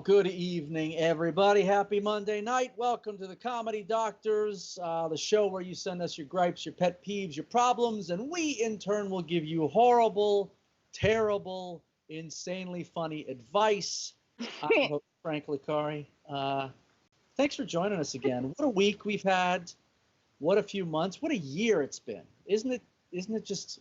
good evening, everybody. Happy Monday night. Welcome to the Comedy Doctors, the show where you send us your gripes, your pet peeves, your problems, and we, in turn, will give you horrible, terrible, insanely funny advice. I'm host Frank Licari. Thanks for joining us again. What a week we've had. What a few months. What a year it's been. Isn't it just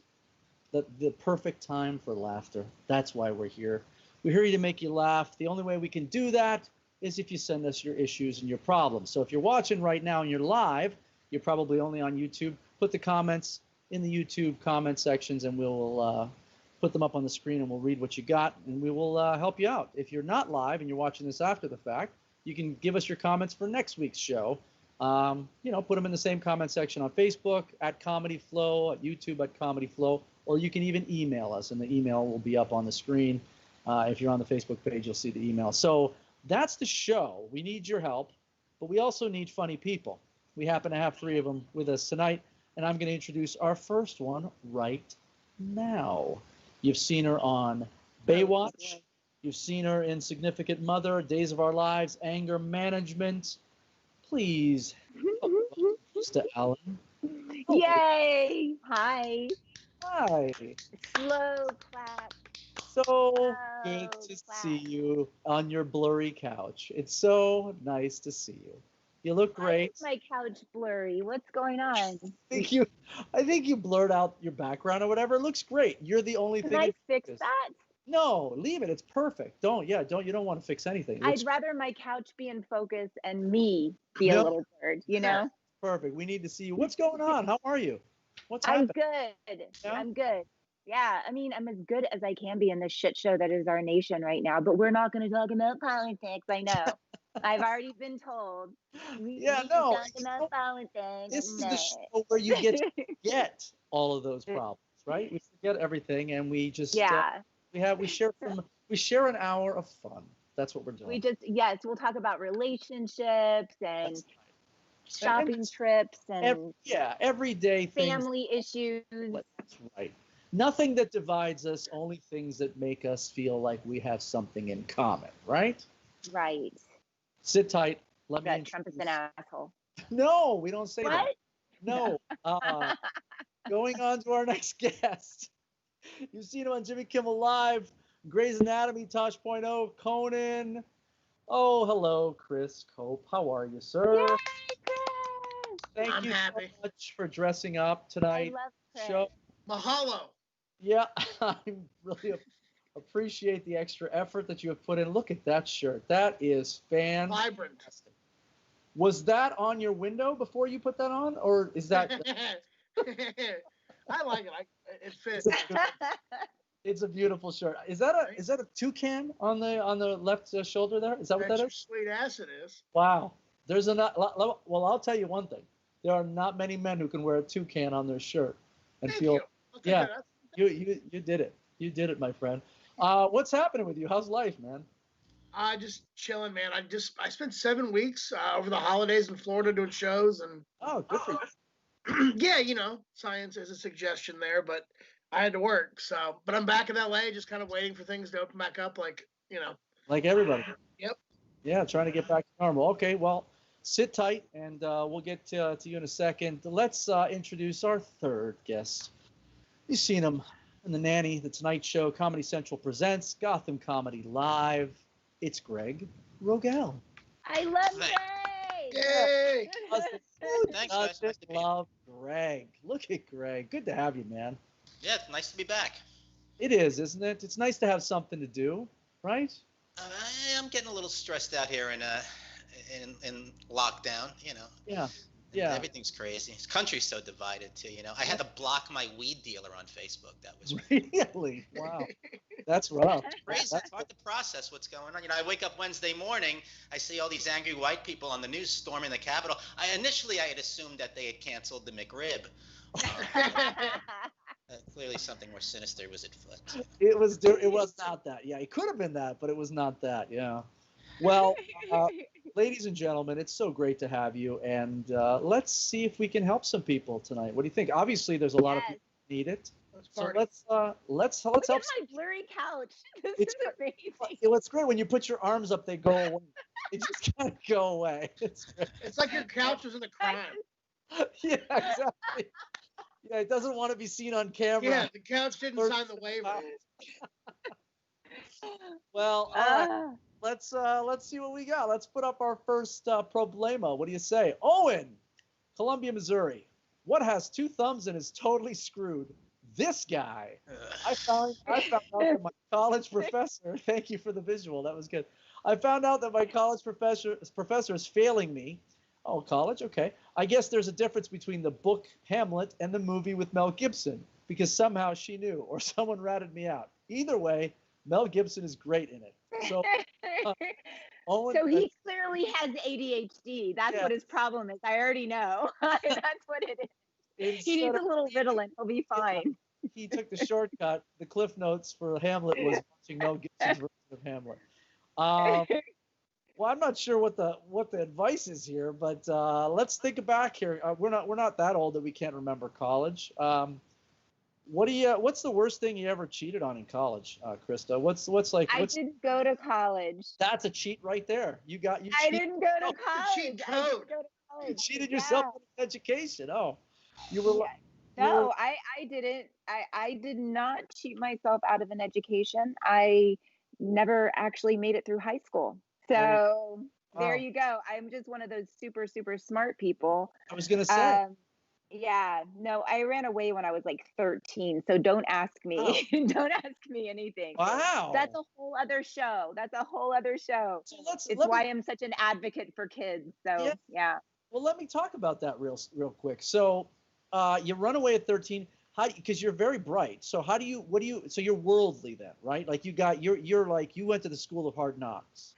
the perfect time for laughter? That's why we're here. We're here to make you laugh. The only way we can do that is if you send us your issues and your problems. So if you're watching right now and you're live, you're probably only on YouTube. Put the comments in the YouTube comment sections and we'll put them up on the screen and we'll read what you got and we will help you out. If you're not live and you're watching this after the fact, you can give us your comments for next week's show. Put them in the same comment section on Facebook at Comedy Flow, at YouTube at Comedy Flow, or you can even email us and the email will be up on the screen. If you're on the Facebook page, you'll see the email. So that's the show. We need your help, but we also need funny people. We happen to have 3 of them with us tonight, and I'm going to introduce our first one right now. You've seen her on Baywatch. You've seen her in Significant Mother, Days of Our Lives, Anger Management. Please, Krista Allen. Yay! Hi. Hi. Slow clap. So good to see you on your blurry couch. It's so nice to see you. You look great. Why is my couch blurry? What's going on? I think you blurred out your background or whatever. It looks great. You're the only thing. Can I fix that? No, leave it. It's perfect. You don't want to fix anything. I'd rather my couch be in focus and me be a little blurred, you know? Perfect. We need to see you. What's going on? How are you? What's happening? I'm good. Yeah? I'm good. Yeah, I mean, I'm as good as I can be in this shit show that is our nation right now, but we're not going to talk about politics, I know. I've already been told. We talk about politics. This is the show where you get all of those problems, right? We forget everything and we just we share an hour of fun. That's what we're doing. We'll talk about relationships and shopping trips and everyday family issues. That's right. Nothing that divides us, only things that make us feel like we have something in common, right? Right. Sit tight. Let me Trump is an asshole. No, we don't say that. No. Going on to our next guest. You've seen him on Jimmy Kimmel Live, Grey's Anatomy, Tosh.0, Conan. Oh, hello, Chris Cope. How are you, sir? Yay, Chris! Thank you so much for dressing up tonight. I love Chris. Show. Mahalo. Yeah, I really appreciate the extra effort that you have put in. Look at that shirt. That is fantastic. Vibrant. Was that on your window before you put that on? Or is that... I like it. It fits. It's a beautiful shirt. Is that a toucan on the left shoulder there? Is that what that is? Sweet ass it is. Wow. Well, I'll tell you one thing. There are not many men who can wear a toucan on their shirt and Thank feel... you. Yeah, you did it. You did it, my friend. What's happening with you? How's life, man? Just chilling, man. I spent 7 weeks over the holidays in Florida doing shows and. Oh, good for you. Yeah, science is a suggestion there, but I had to work. So, but I'm back in LA, just kind of waiting for things to open back up, like everybody. Yep. Yeah, trying to get back to normal. Okay, well, sit tight, and we'll get to you in a second. Let's introduce our third guest. You've seen him in The Nanny, The Tonight Show, Comedy Central Presents, Gotham Comedy Live. It's Gregg Rogell. I love Gregg! Yay! Thanks, guys. Nice to be love Gregg. Look at Gregg. Good to have you, man. Yeah, it's nice to be back. It is, isn't it? It's nice to have something to do, right? I'm getting a little stressed out here in lockdown, Yeah. Everything's crazy. This country's so divided too, I had to block my weed dealer on Facebook. That was really wow. That's rough. Crazy. It's hard to process what's going on. I wake up Wednesday morning, I see all these angry white people on the news storming the Capitol. Initially I had assumed that they had canceled the McRib. Clearly something more sinister was at foot. It was not that. Yeah, it could have been that, but it was not that. Yeah. Well, ladies and gentlemen, it's so great to have you, and let's see if we can help some people tonight. What do you think? Obviously, there's a lot of people who need it. So let's help. Look at my blurry couch. This is amazing. It's great when you put your arms up; they go away. They just kind of go away. It's great. It's like your couch was in a crime. Yeah, exactly. Yeah, it doesn't want to be seen on camera. Yeah, the couch didn't sign the waiver. Well, all right. Let's see what we got. Let's put up our first problema. What do you say, Owen, Columbia, Missouri? What has 2 thumbs and is totally screwed? This guy. I found out that my college professor. Thank you for the visual. That was good. I found out that my college professor is failing me. Oh, college? Okay. I guess there's a difference between the book Hamlet and the movie with Mel Gibson because somehow she knew or someone ratted me out. Either way, Mel Gibson is great in it. So, Owen, so he clearly has ADHD. That's what his problem is. I already know. That's what it is. He needs a little Ritalin. He'll be fine. He took the shortcut. The Cliff Notes for Hamlet was watching Mel Gibson's version of Hamlet. Well, I'm not sure what the advice is here, but let's think back here. We're not that old that we can't remember college. What's the worst thing you ever cheated on in college, Krista? I didn't go to college. That's a cheat right there. I didn't go to college. You cheated yourself in education. Oh, you were. No, I didn't. I did not cheat myself out of an education. I never actually made it through high school. So there you go. I'm just one of those super, super smart people. I was going to say. Yeah, no, I ran away when I was like 13. So don't ask me. Oh. Don't ask me anything. Wow. That's a whole other show. So it's why I'm such an advocate for kids. So yeah. Well, let me talk about that real quick. So you run away at 13. Because you're very bright. So so you're worldly then, right? Like you're like, you went to the school of hard knocks,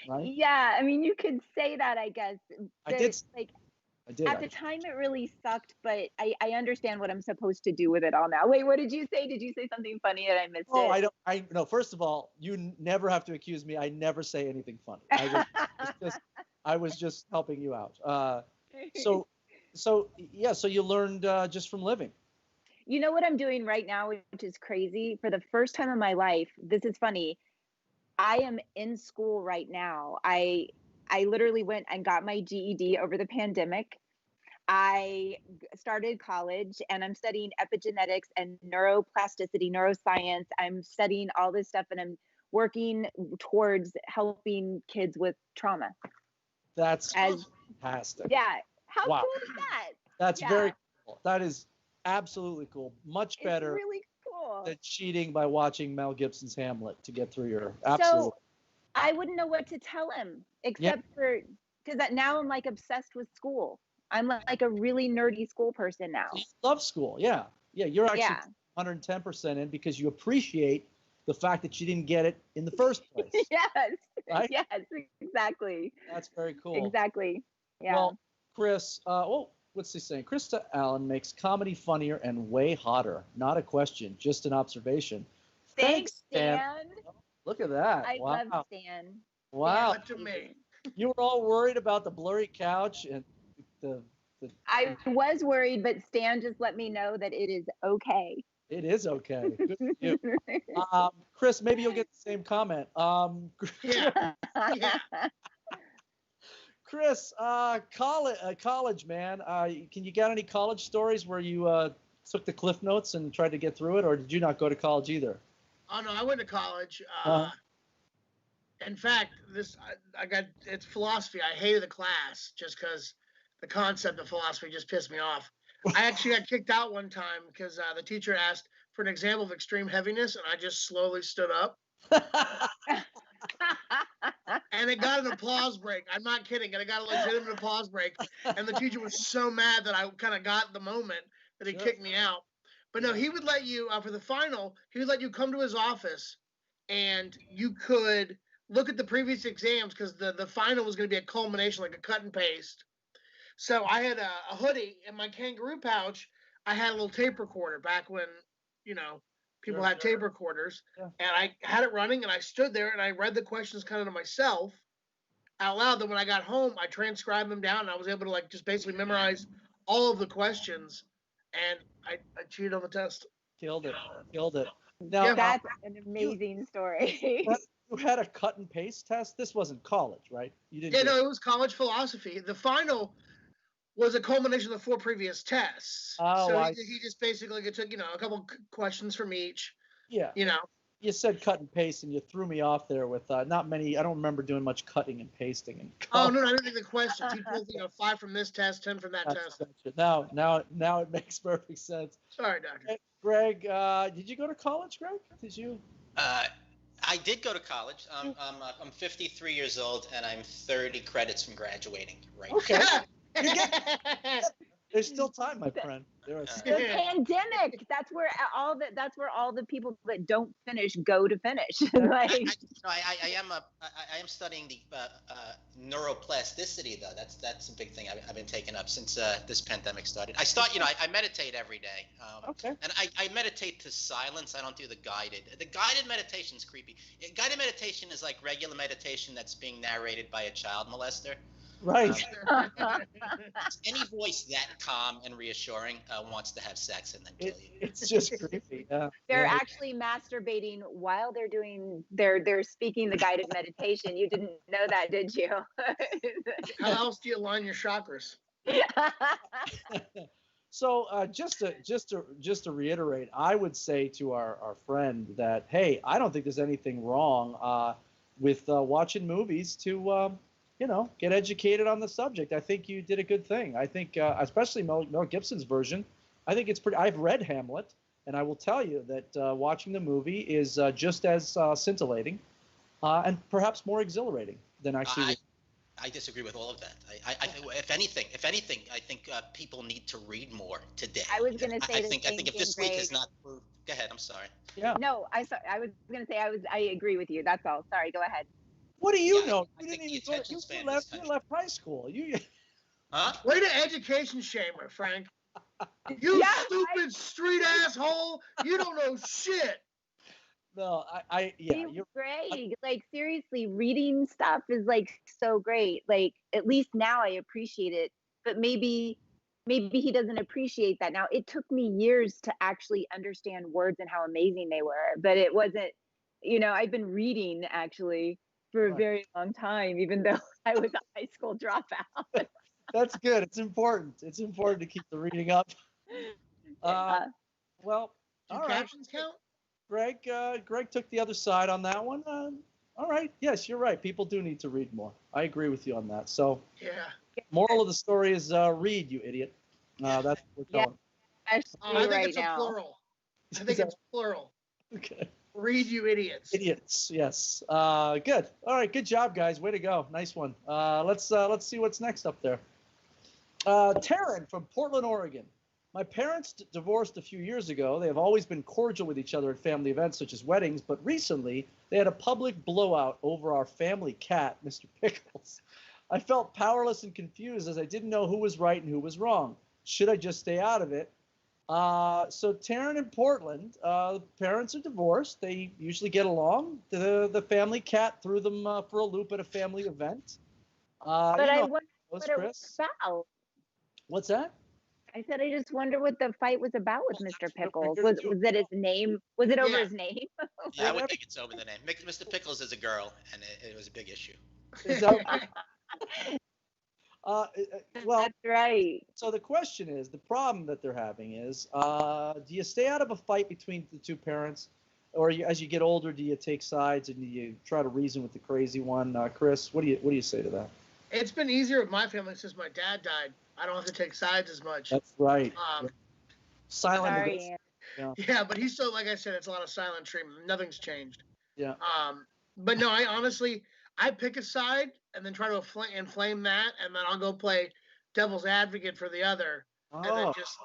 right? Yeah. I mean, you could say that, I guess. I did. At the time, it really sucked, but I understand what I'm supposed to do with it all now. Wait, what did you say? Did you say something funny that I missed? Oh, no. First of all, you never have to accuse me. I never say anything funny. I was just helping you out. So you learned just from living. You know what I'm doing right now, which is crazy? For the first time in my life, this is funny. I am in school right now. I literally went and got my GED over the pandemic. I started college and I'm studying epigenetics and neuroplasticity, neuroscience. I'm studying all this stuff and I'm working towards helping kids with trauma. That's fantastic. Yeah. How cool is that? That's very cool. That is absolutely cool. Much better really cool than cheating by watching Mel Gibson's Hamlet to get through your absolute. So I wouldn't know what to tell him except for because now I'm like obsessed with school. I'm like a really nerdy school person now. You love school. Yeah. You're actually 110% in because you appreciate the fact that you didn't get it in the first place. Yes. Right? Yes, exactly. That's very cool. Exactly. Yeah. Well, Chris, what's he saying? Krista Allen makes comedy funnier and way hotter. Not a question, just an observation. Thanks, Stan. Look at that. I love Stan. Wow. To me. You were all worried about the blurry couch and the I was worried, but Stan just let me know that it is okay. It is okay. Good for you. Chris, maybe you'll get the same comment. Yeah. Chris, college, man. Can you get any college stories where you took the Cliff Notes and tried to get through it, or did you not go to college either? Oh no, I went to college. In fact, it's philosophy. I hated the class just because the concept of philosophy just pissed me off. I actually got kicked out one time because the teacher asked for an example of extreme heaviness, and I just slowly stood up. And it got an applause break. I'm not kidding. And it got a legitimate applause break. And the teacher was so mad that I kind of got the moment that he kicked me out. But no, he would let you, for the final, he would let you come to his office and you could look at the previous exams because the final was going to be a culmination, like a cut and paste. So I had a hoodie in my kangaroo pouch. I had a little tape recorder back when, people had tape recorders. Yeah. And I had it running and I stood there and I read the questions kind of to myself out loud. Then when I got home, I transcribed them down and I was able to just basically memorize all of the questions. And I cheated on the test. Killed it. Killed it. Now, Yeah, That's an amazing story. you had a cut and paste test. This wasn't college, right? You didn't. Yeah, do no, it was college philosophy. The final was a culmination of the 4 previous tests. Oh, so I he just basically took, a couple questions from each. Yeah. You said cut and paste, and you threw me off there with not many. I don't remember doing much cutting and pasting. Oh no, I didn't think the questions. He pulled 5 from this test, 10 from that test. Gotcha. Now it makes perfect sense. Sorry, doctor. Hey, Greg, did you go to college, Greg? Did you? I did go to college. I'm 53 years old, and I'm 30 credits from graduating right Okay. now. There's still time, my friend. There is. The pandemic. That's where all the people that don't finish go to finish. Like, I am studying the neuroplasticity though. That's a big thing I've been taking up since this pandemic started. I meditate every day. Okay. And I meditate to silence. I don't do the guided. The guided meditation's creepy. Guided meditation is like regular meditation that's being narrated by a child molester. Right. Any voice that calm and reassuring wants to have sex and then kill you. It's just creepy. Yeah. they're actually masturbating while they're speaking the guided meditation. You didn't know that, did you? How else do you align your chakras? So just to reiterate, I would say to our friend that, hey, I don't think there's anything wrong with watching movies to get educated on the subject. I think you did a good thing. I think, especially Mel Gibson's version, I think it's pretty. I've read Hamlet, and I will tell you that watching the movie is just as scintillating and perhaps more exhilarating than actually. I disagree with all of that. If anything, I think people need to read more today. I was going to say I think if this week is not proved. Go ahead. I'm sorry. Yeah. No, I was going to say I agree with you. That's all. Sorry. Go ahead. What do you know? I You think didn't the even go. attention You span left is high school. Huh? Way to education shamer, Frank. You stupid street asshole. You don't know shit. No, You're great. Like, seriously, reading stuff is like so great. Like, at least now I appreciate it. But maybe he doesn't appreciate that now. It took me years to actually understand words and how amazing they were. But it wasn't. I've been reading actually for a very long time, even though I was a high school dropout. That's good. It's important. It's important to keep the reading up. Well, Do all right. captions count? Greg took the other side on that one. All right. Yes, you're right. People do need to read more. I agree with you on that. So, Yeah. moral of the story is read, you idiot. That's what we're telling. I think it's a plural. I think it's plural. Okay. Read, you idiots. Idiots. Yes. Good. All right. Good job, guys. Way to go. Nice one. Let's see what's next up there. Taryn from Portland, Oregon. My parents divorced a few years ago. They have always been cordial with each other at family events such as weddings, but recently they had a public blowout over our family cat, Mr. Pickles. I felt powerless and confused as I didn't know who was right and who was wrong. Should I just stay out of it? So Taryn in Portland, the parents are divorced. They usually get along. The family cat threw them for a loop at a family event. But I wonder what it was about. What's that? I said, I just wonder what the fight was about with Mr. Pickles. Was it his name? Was it over his name? Yeah, I would think it's over the name. Mr. Pickles is a girl, and it was a big issue. Is that well, that's right. So the question is, the problem that they're having is, do you stay out of a fight between the two parents, or as you get older, do you take sides and do you try to reason with the crazy one? Chris, what do you say to that? It's been easier with my family since my dad died. I don't have to take sides as much. That's right. Silent. Sorry. Yeah, but he's still, like I said, it's a lot of silent treatment. Nothing's changed. Yeah. But no, I pick a side and then try to inflame that, and then I'll go play devil's advocate for the other. Oh. And then just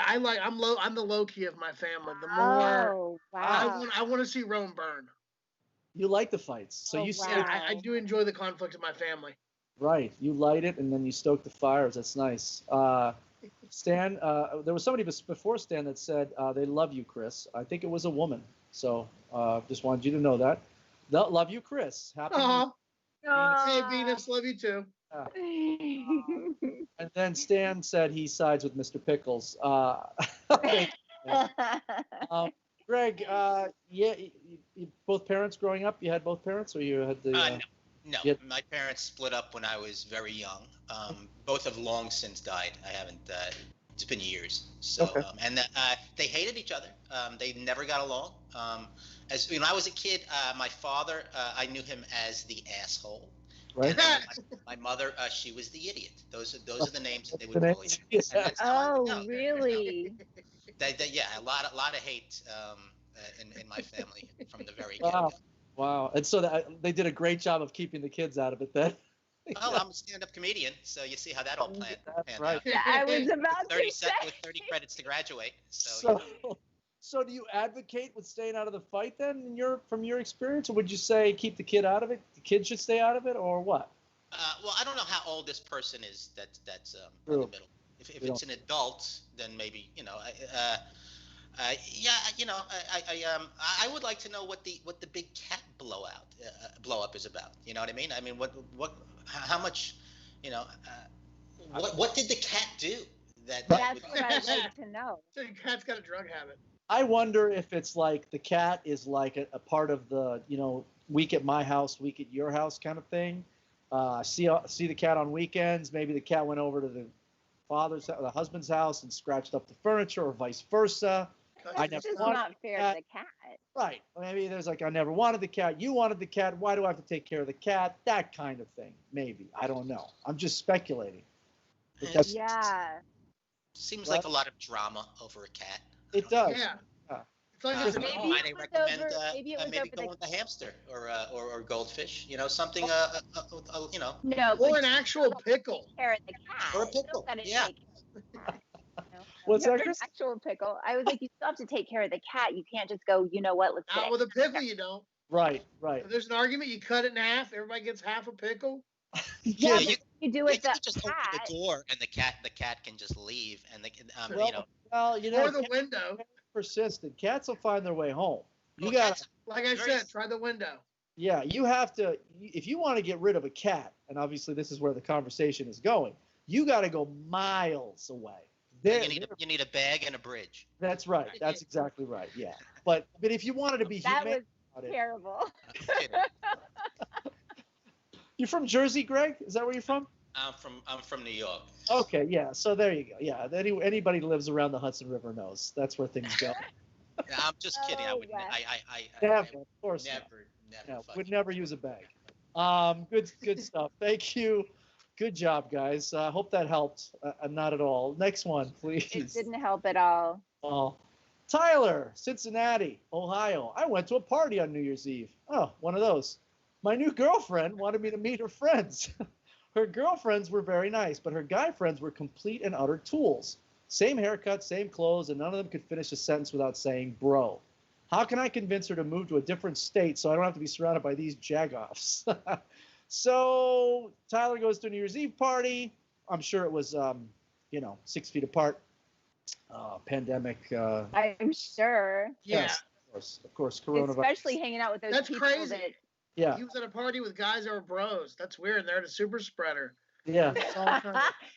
I'm the low key of my family. The more I want to see Rome burn. You like the fights, so I do enjoy the conflict of my family. Right, you light it and then you stoke the fires. That's nice. Stan, there was somebody before Stan that said they love you, Chris. I think it was a woman. So just wanted you to know that. They'll love you, Chris. Happy. Hey, Venus, love you too. And then Stan said he sides with Mr. Pickles. Greg, both parents growing up, you had both parents, or you had the? No. My parents split up when I was very young. Both have long since died. I haven't. It's been years. So, okay. They hated each other. They never got along. As when I was a kid, my father, I knew him as the asshole. Right. My mother, she was the idiot. Those are the names that they would call each other. Oh, really? Yeah, a lot of hate in my family from the very get-go. Wow. And so they did a great job of keeping the kids out of it then. Well, I'm a stand-up comedian, so you see how that all panned right. out. Yeah, I was about to say. With 30 credits to graduate. So do you advocate with staying out of the fight then, from your experience, or would you say keep the kid out of it? The kid should stay out of it, or what? Well, I don't know how old this person is. That's in the middle. If it's an adult, then maybe I would like to know what the big cat blow up is about. You know what I mean? I mean, how much, what did the cat do? That's what I'd like to know. So the cat's got a drug habit. I wonder if it's like the cat is like a part of the, week at my house, week at your house kind of thing. See the cat on weekends. Maybe the cat went over to the husband's house and scratched up the furniture, or vice versa. It's just not fair to the cat. Right. Maybe there's like, I never wanted the cat. You wanted the cat. Why do I have to take care of the cat? That kind of thing. Maybe. I don't know. I'm just speculating. Seems like a lot of drama over a cat. It does. Yeah. It's like maybe maybe go with a hamster or goldfish. Something. No. Or an actual pickle. Care of the cat. Or a pickle. Yeah. What's that? An actual pickle. I was like, you still have to take care of the cat. You can't just go, you know what? Let's Not with a pickle, you don't. Right. If there's an argument, you cut it in half. Everybody gets half a pickle. Yeah, you do it. You just open the door and the cat can just leave, and or the window. Persistent cats will find their way home. Like I said, try the window. Yeah, you have to. If you want to get rid of a cat, and obviously this is where the conversation is going, you got to go miles away. You need a bag and a bridge. That's right. That's exactly right. Yeah, but if you wanted to be humane, that was terrible. You from Jersey, Greg? Is that where you're from? I'm from New York. Okay, yeah. So there you go. Yeah, anybody who lives around the Hudson River knows that's where things go. I'm just kidding. I would. Never, of course. Never. Would never use a bag. Good stuff. Thank you. Good job, guys. Hope that helped. Not at all. Next one, please. It didn't help at all. Oh, Tyler, Cincinnati, Ohio. I went to a party on New Year's Eve. Oh, one of those. My new girlfriend wanted me to meet her friends. Her girlfriends were very nice, but her guy friends were complete and utter tools. Same haircut, same clothes, and none of them could finish a sentence without saying bro. How can I convince her to move to a different state so I don't have to be surrounded by these jagoffs? So Tyler goes to a New Year's Eve party. I'm sure it was, 6 feet apart. Pandemic. I'm sure. Yeah. Yes, of course, coronavirus. Especially hanging out with those people. That's crazy. Yeah. He was at a party with guys that were bros. That's weird. They're the super spreader. Yeah.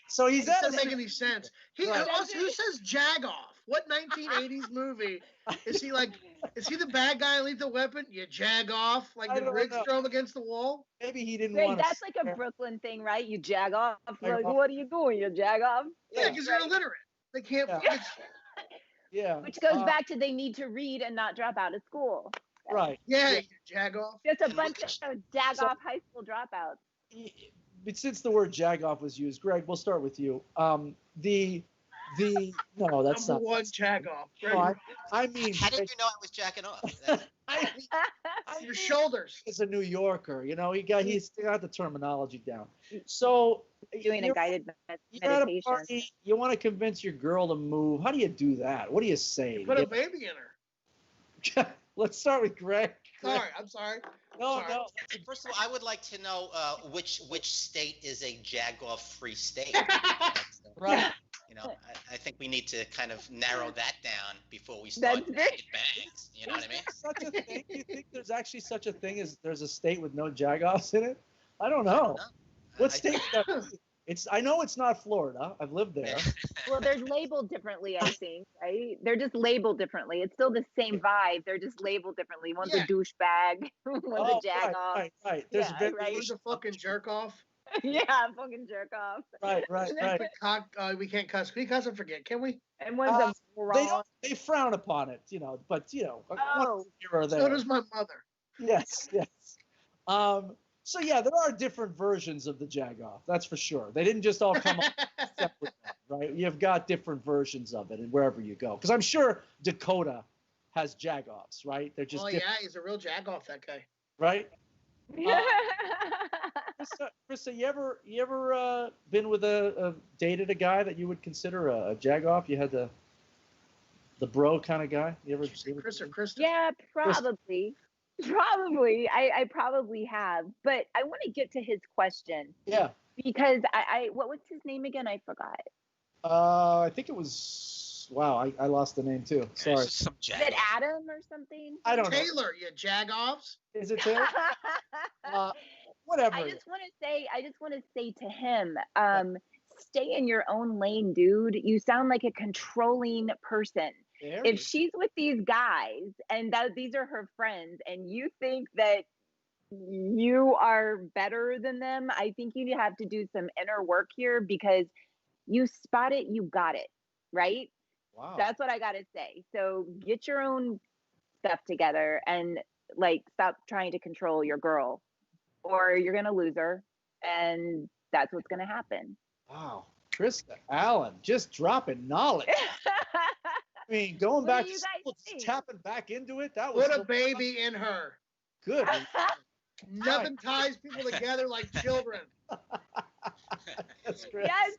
So he's at. Doesn't make any sense. Who says jag off? What 1980s movie is he like? Is he the bad guy in Lethal Weapon? You jag off like the Riggs drove against the wall? Maybe he didn't want to. That's like a Brooklyn thing, right? You jag off. Like, what are you doing? You jag off. Yeah, because they're illiterate. They can't. Yeah. Which goes back to they need to read and not drop out of school. Right. Yeah, you jag off. Just a bunch of jag off high school dropouts. But since the word jag off was used, Greg, we'll start with you. No, that's number one jag off. No, I mean, how did you know I was jacking off? Your shoulders. As a New Yorker, he's got the terminology down. So doing a guided meditation. Party, you want to convince your girl to move. How do you do that? What do you say? You put a baby in her. Let's start with Greg. I'm sorry. No. First of all, I would like to know which state is a jag-off-free state. Right. I think we need to kind of narrow that down before we start bagging bags. You know what I mean? Such a thing? You think there's actually such a thing as there's a state with no jag-offs in it? I don't know. What state? I know it's not Florida. I've lived there. Well, they're labeled differently, I think, right? They're just labeled differently. It's still the same vibe. They're just labeled differently. One's a douchebag, one's a jag off. Right. There's right. One's a fucking jerk off. Yeah, fucking jerk off. Right. We can't cuss. Can we cuss and forget? Can we? And one's a they frown upon it, but here or there. So does my mother. Yes. So yeah, there are different versions of the jagoff. That's for sure. They didn't just all come up separately, right? You've got different versions of it, and wherever you go, because I'm sure Dakota has jagoffs, right? They're just. Oh yeah, he's a real jagoff, that guy. Right. Krista, you ever been with dated a guy that you would consider a jagoff? You had the bro kind of guy. You ever Chris or Krista? Yeah, probably. Probably. I probably have, but I want to get to his question. Yeah. Because what was his name again? I forgot. I think it was. Wow, I lost the name too. Sorry. Is it Adam or something? I don't know. Taylor, you jagoffs. Is it Taylor? Whatever. I just want to say to him, stay in your own lane, dude. You sound like a controlling person. If she's with these guys and these are her friends and you think that you are better than them, I think you have to do some inner work here, because you spot it, you got it, right? Wow. That's what I got to say. So get your own stuff together and stop trying to control your girl, or you're going to lose her, and that's what's going to happen. Wow. Krista Allen, just dropping knowledge. I mean, going back to school, tapping back into it. That was put a baby in her. Good. Nothing ties people together like children. That's great. Yes.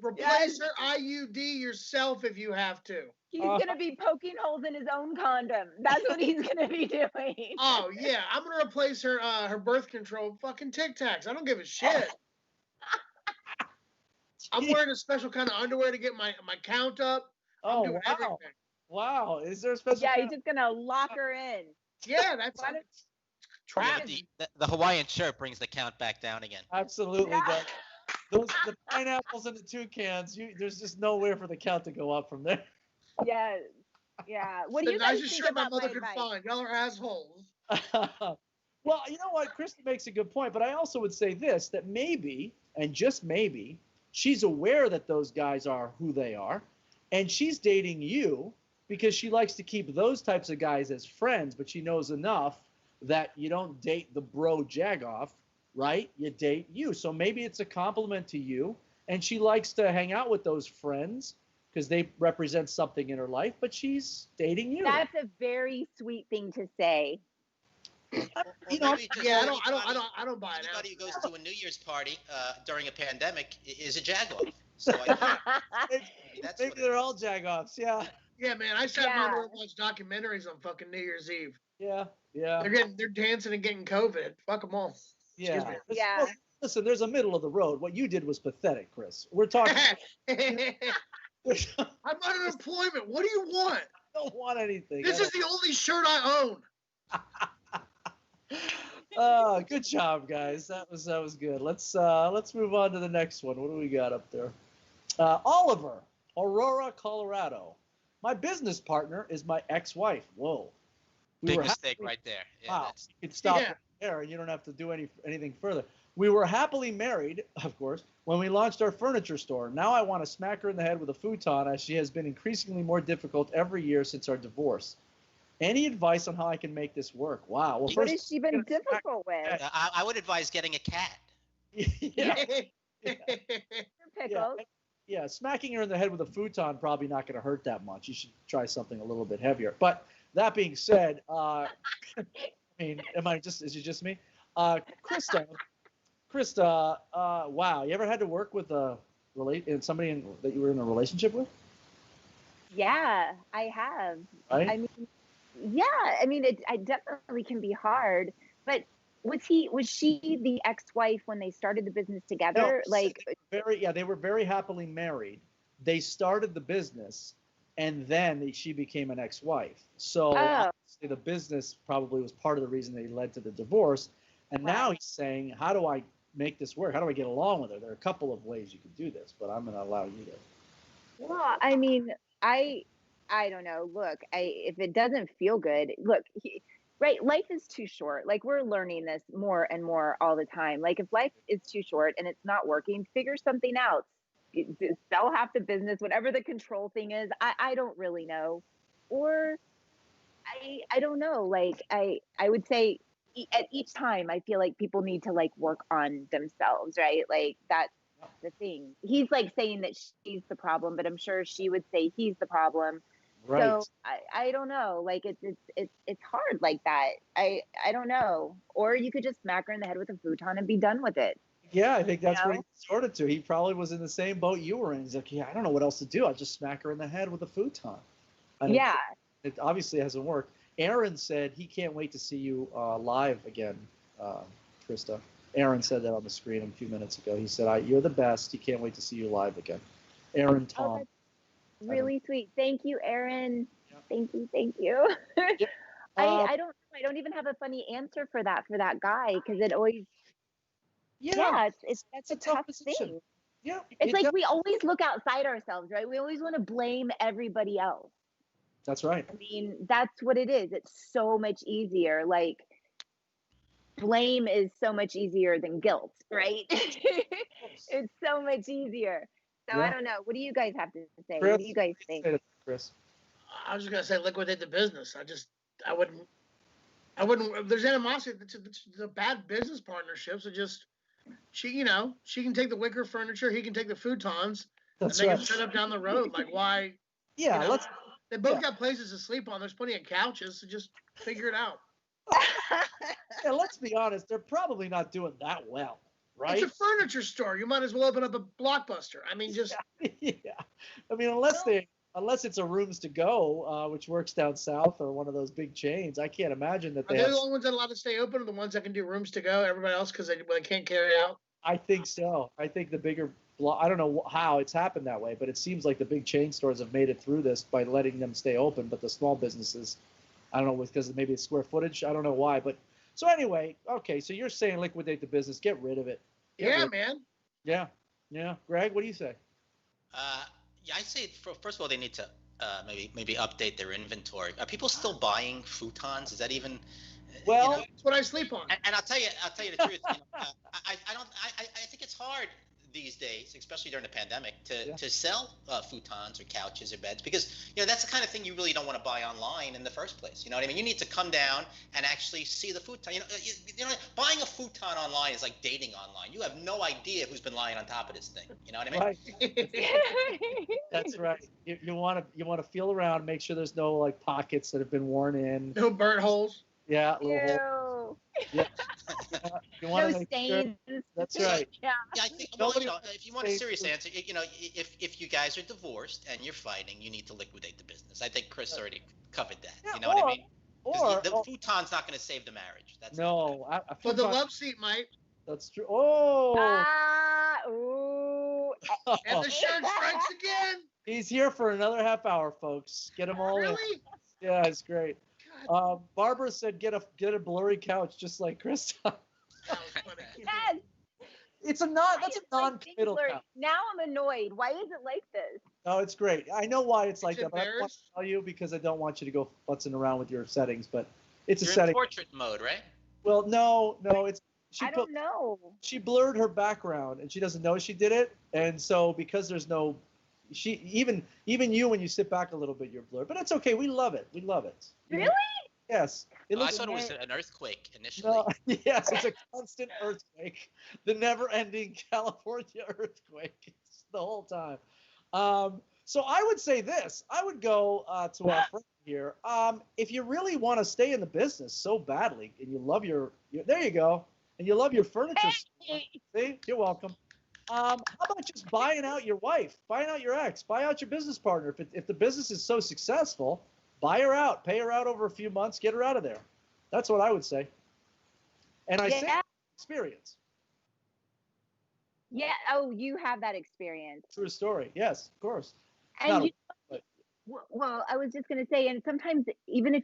Replace her IUD yourself if you have to. He's gonna be poking holes in his own condom. That's what he's gonna be doing. Oh yeah, I'm gonna replace her her birth control fucking Tic Tacs. I don't give a shit. I'm wearing a special kind of underwear to get my count up. I'm doing everything. Wow. Is there a special? Yeah, he's just gonna lock her in. Yeah, that's trap. The Hawaiian shirt brings the count back down again. Absolutely. Yeah. The pineapples and the toucans, there's just nowhere for the count to go up from there. Yeah. What do you guys think shirt my about mother could find? Y'all are assholes. Well, you know what? Krista makes a good point, but I also would say this, that maybe, and just maybe, she's aware that those guys are who they are, and she's dating you because she likes to keep those types of guys as friends, but she knows enough that you don't date the bro jagoff, right? You date you. So maybe it's a compliment to you, and she likes to hang out with those friends because they represent something in her life, but she's dating you. That's a very sweet thing to say. I don't buy it. Anybody who goes to a New Year's party during a pandemic is a jagoff. So maybe they're all jagoffs. Yeah. Yeah, man. I sat down and watched documentaries on fucking New Year's Eve. Yeah. They're dancing and getting COVID. Fuck them all. Yeah. Yeah. Well, listen, there's a middle of the road. What you did was pathetic, Chris. We're talking. I'm on unemployment. What do you want? I don't want anything. This is the only shirt I own. Good job, guys. That was good. Let's move on to the next one. What do we got up there? Oliver, Aurora, Colorado. My business partner is my ex-wife. Whoa. Big mistake right there. Yeah, wow. You could stop right there and you don't have to do anything further. We were happily married, of course, when we launched our furniture store. Now I want to smack her in the head with a futon, as she has been increasingly more difficult every year since our divorce. Any advice on how I can make this work? Wow. Well, what has she been difficult with? I would advise getting a cat. Yeah, smacking her in the head with a futon probably not going to hurt that much. You should try something a little bit heavier. But that being said, I mean, is it just me? Krista, wow, you ever had to work with somebody that you were in a relationship with? Yeah, I have. Right? I mean, it definitely can be hard. But was she the ex-wife when they started the business together? No, they were very happily married. They started the business, and then she became an ex-wife. So obviously the business probably was part of the reason they led to the divorce. And now he's saying, how do I make this work? How do I get along with her? There are a couple of ways you can do this, but I'm going to allow you to. Well, I mean, I don't know. Look, if it doesn't feel good, look, right? Life is too short. Like we're learning this more and more all the time. Like if life is too short and it's not working, figure something out. Sell half the business, whatever the control thing is. I don't really know, or I don't know. Like I would say at each time, I feel like people need to like work on themselves, right? Like that's the thing. He's like saying that she's the problem, but I'm sure she would say he's the problem. Right. So I don't know. Like it's hard like that. I don't know. Or you could just smack her in the head with a futon and be done with it. Yeah, I think that's what he resorted to. He probably was in the same boat you were in. He's like, yeah, I don't know what else to do. I'll just smack her in the head with a futon. And yeah. It obviously hasn't worked. Aaron said he can't wait to see you live again, Krista. Aaron said that on the screen a few minutes ago. He said, you're the best. He can't wait to see you live again. Aaron Tom. Oh, that's really sweet. Thank you, Aaron. Yeah. Thank you. Yeah. I don't even have a funny answer for that guy, because it always that's a tough thing. Yeah. It's like we always look outside ourselves, right? We always want to blame everybody else. That's right. I mean, that's what it is. It's so much easier. Like blame is so much easier than guilt, right? It's so much easier. So I don't know. What do you guys have to say? Chris, what do you guys think? Chris? I was just gonna say liquidate the business. I wouldn't. If there's animosity, it's a bad business partnership. So just she can take the wicker furniture, he can take the futons, and they can set up down the road. Like why? Yeah, they both got places to sleep on. There's plenty of couches, so just figure it out. Yeah, let's be honest. They're probably not doing that well, right? It's a furniture store. You might as well open up a Blockbuster. I mean, just yeah. I mean, unless it's a Rooms to Go, which works down south, or one of those big chains, I can't imagine that they're the only ones that are allowed to stay open, or the ones that can do Rooms to Go. Everybody else, because they can't carry out. I think so. I think the bigger. I don't know how it's happened that way, but it seems like the big chain stores have made it through this by letting them stay open, but the small businesses, I don't know, because maybe it's square footage. I don't know why, but so anyway, okay. So you're saying liquidate the business, get rid of it. Man. Yeah. Greg, what do you say? Yeah, I say first of all they need to maybe update their inventory. Are people still buying futons? Is that even? Well, that's what I sleep on. And I'll tell you the truth. I think it's hard these days, especially during the pandemic, to sell futons or couches or beds, because that's the kind of thing you really don't want to buy online in the first place. You know what I mean? You need to come down and actually see the futon. Buying a futon online is like dating online. You have no idea who's been lying on top of this thing. You know what I mean? Right. That's right. You want to feel around, make sure there's no like pockets that have been worn in. No burnt holes. Yeah, little holes. Yeah. You want no stains. Sure. That's right. Yeah. I think. Well, if you want a serious answer, if you guys are divorced and you're fighting, you need to liquidate the business. I think Chris already covered that. Yeah, you know what I mean? Or the futon's not going to save the marriage. That's no. But the love seat might. That's true. Oh. Ooh. And the shirt strikes again. He's here for another half hour, folks. Get him all in. Really? Yeah, it's great. Barbara said, "Get a blurry couch, just like Krista." That was funny. Yes. That's a non-committal couch. Now I'm annoyed. Why is it like this? No, it's great. I know why it's like that, but I don't want embarrassed? to tell you because I don't want you to go futzing around with your settings. But it's You're a setting. in portrait mode, right? Well, no, it's. I don't know. She blurred her background, and she doesn't know she did it, and so because there's no. Even you, when you sit back a little bit, you're blurred. But it's okay. We love it. Really? Yes. I thought it was an earthquake initially. No, yes, it's a constant earthquake. The never-ending California earthquake. It's the whole time. So I would say this. I would go to our friend here. If you really want to stay in the business so badly, and you love your there you go, and you love your furniture. Hey. See, you're welcome. How about just buying out your wife, buying out your ex, buy out your business partner? If the business is so successful, buy her out, pay her out over a few months, get her out of there. That's what I would say. And I say experience. Yeah. Oh, you have that experience. True story. Yes, of course. And well, I was just going to say, and sometimes even if,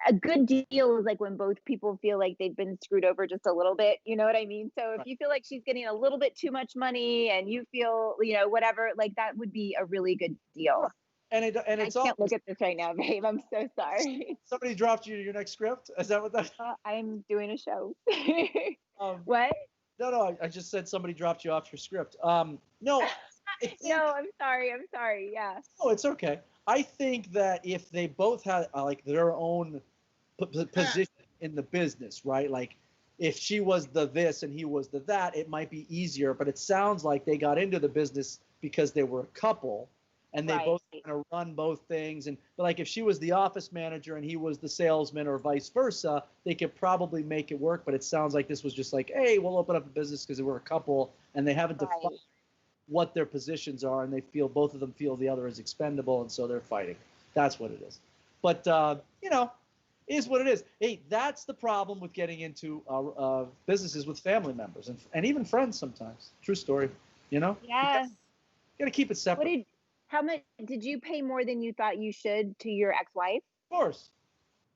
a good deal is like when both people feel like they've been screwed over just a little bit. You know what I mean? So if you feel like she's getting a little bit too much money and you feel, whatever, like that would be a really good deal. And it's all. I can't look at this right now, babe. I'm so sorry. Somebody dropped you your next script? Is that what that? I'm doing a show. What? No. I just said somebody dropped you off your script. No. No, I'm sorry. Yeah. Oh, it's okay. I think that if they both had like their own position in the business, right? Like if she was the this and he was the that, it might be easier. But it sounds like they got into the business because they were a couple and they both kind of run both things. And but like if she was the office manager and he was the salesman or vice versa, they could probably make it work. But it sounds like this was just like, hey, we'll open up a business because we're a couple and they haven't defined what their positions are, and both of them feel the other is expendable, and so they're fighting. That's what it is. But is what it is. Hey, that's the problem with getting into businesses with family members and even friends sometimes. True story. Yeah. You gotta keep it separate. How much did you pay more than you thought you should to your ex-wife? Of course.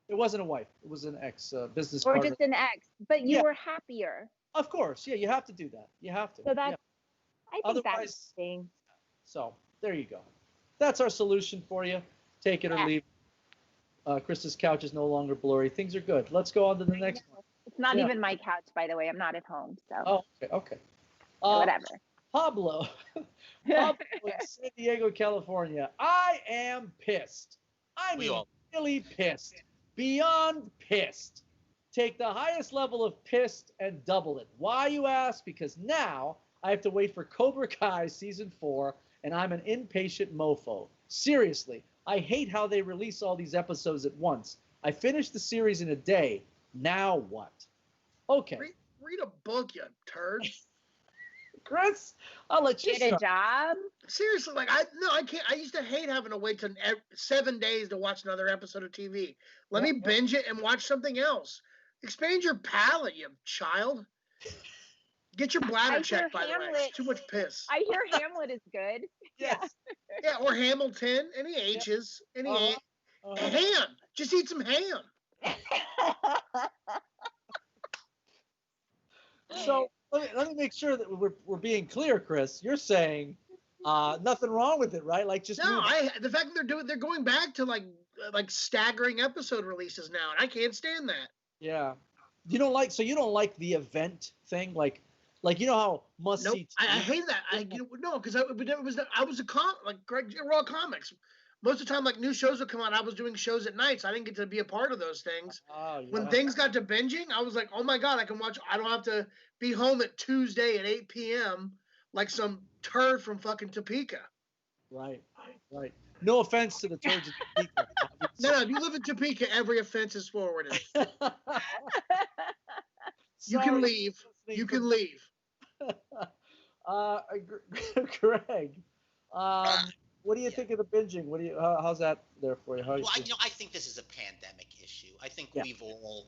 It wasn't a wife. It was an ex business or partner. Just an ex, but you were happier. Of course. Yeah, you have to do that. You have to. So that's. I think that's the thing. So there you go. That's our solution for you. Take it or leave. Krista's couch is no longer blurry. Things are good. Let's go on to the next one. It's not even my couch, by the way. I'm not at home, so. Oh, okay. Whatever. Pablo in San Diego, California. I am pissed. I mean, really pissed. Beyond pissed. Take the highest level of pissed and double it. Why, you ask? Because now I have to wait for Cobra Kai season 4, and I'm an impatient mofo. Seriously, I hate how they release all these episodes at once. I finished the series in a day. Now what? Okay. Read a book, you turd. Chris, I'll let you get a job. Seriously, I can't. I used to hate having to wait till 7 days to watch another episode of TV. Let me binge it and watch something else. Expand your palate, you child. Get your bladder checked, by the way. It's too much piss. I hear Hamlet is good. Yes. Yeah, or Hamilton. Any H's. Any ham. Just eat some ham. So let me make sure that we're being clear, Chris. You're saying nothing wrong with it, right? Like just the fact that they're going back to like staggering episode releases now, and I can't stand that. Yeah. You don't like the event thing, like how must see. I hate that. Because I was Greg Raw Comics. Most of the time, like new shows would come out. I was doing shows at night, so I didn't get to be a part of those things. When things got to binging, I was like, oh my God, I can watch. I don't have to be home at Tuesday at 8 p.m. like some turd from fucking Topeka. Right. No offense to the turds of Topeka. No, if you live in Topeka, every offense is forwarded. You can leave. You can leave. Greg, what do you think of the binging? How's that there for you? I think this is a pandemic issue. I think we've all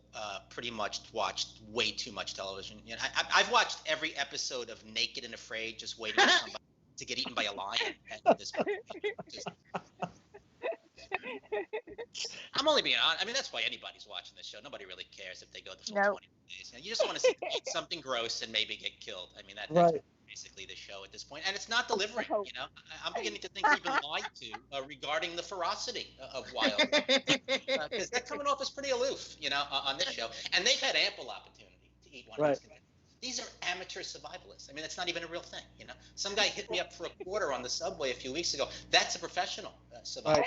pretty much watched way too much television. I've watched every episode of Naked and Afraid, just waiting for somebody to get eaten by a lion at this point. I'm only being honest. I mean, that's why anybody's watching this show. Nobody really cares if they go the full 20 days. You just want to see eat something gross and maybe get killed. I mean, that's basically the show at this point. And it's not delivering, I'm beginning to think we've been lied to regarding the ferocity of wild. Because they're coming off as pretty aloof, on this show. And they've had ample opportunity to eat one of these. These are amateur survivalists. I mean, it's not even a real thing, Some guy hit me up for a quarter on the subway a few weeks ago. That's a professional survivalist.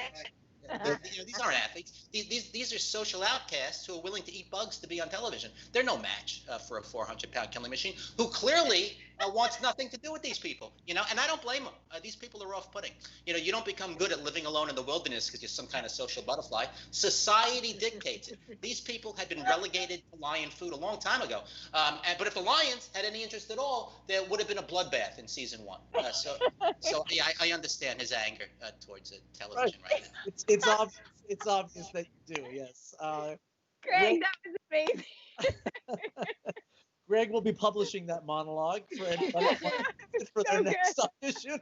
These aren't athletes. These are social outcasts who are willing to eat bugs to be on television. They're no match for a 400-pound killing machine who clearly wants nothing to do with these people, and I don't blame them. These people are off-putting. You don't become good at living alone in the wilderness because you're some kind of social butterfly. Society dictates it. These people had been relegated to lion food a long time ago. But if the lions had any interest at all, there would have been a bloodbath in season 1. I understand his anger towards television right now. It's obvious that you do. Yes. Greg, that was amazing. Greg will be publishing that monologue for anybody for their next audition.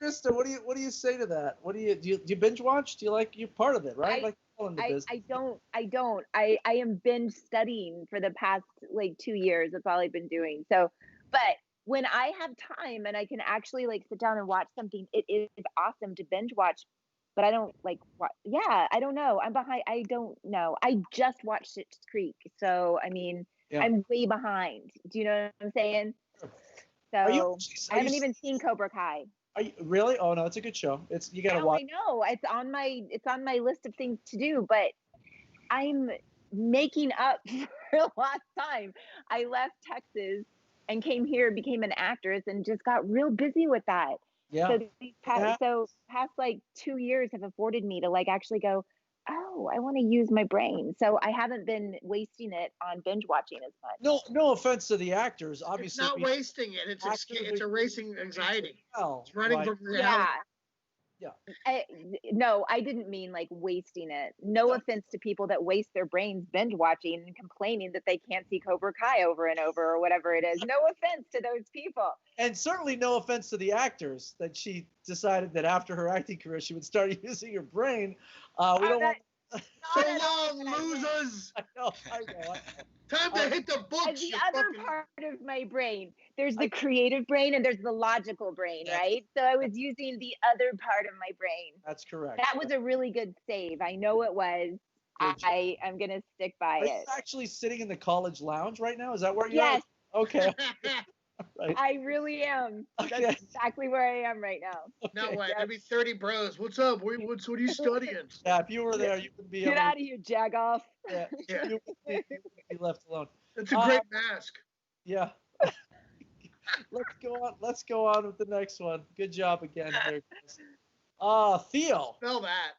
Krista, what do you say to that? What do you binge watch? Do you like, you're part of it, right? I don't. I am binge studying for the past like 2 years. That's all I've been doing. So, but when I have time and I can actually like sit down and watch something, it is awesome to binge watch. But I don't like what. Yeah, I don't know. I'm behind. I don't know. I just watched Schitt's Creek, so I mean, I'm way behind. Do you know what I'm saying? So I haven't even seen Cobra Kai. Are you really? Oh no, it's a good show. You gotta watch. I know it's on my list of things to do, but I'm making up for lost time. I left Texas and came here, became an actress, and just got real busy with that. Yeah. So past like 2 years have afforded me to like actually go, oh, I want to use my brain. So I haven't been wasting it on binge watching as much. No offense to the actors. Obviously, it's not wasting it. It's erasing anxiety. It's running from reality. Yeah. Yeah. No, I didn't mean like wasting it. No offense to people that waste their brains binge watching and complaining that they can't see Cobra Kai over and over or whatever it is. No offense to those people. And certainly no offense to the actors that she decided that after her acting career she would start using her brain. We don't want. So long, losers. I know. Time to hit the books. The other part of my brain, there's the creative brain and there's the logical brain, right? So I was using the other part of my brain. That's correct. That was a really good save. I know it was. I am going to stick by it. Are you actually sitting in the college lounge right now? Is that where you're Yes. at? Okay. Right. I really am. Okay. That's exactly where I am right now. No way. There'd be 30 bros. What's up? What are you studying? Yeah, if you were there, you would be Get out of here, jagoff. Yeah. You would be left alone. It's a great mask. Yeah. Let's go on with the next one. Good job again here. Theo. Spell that.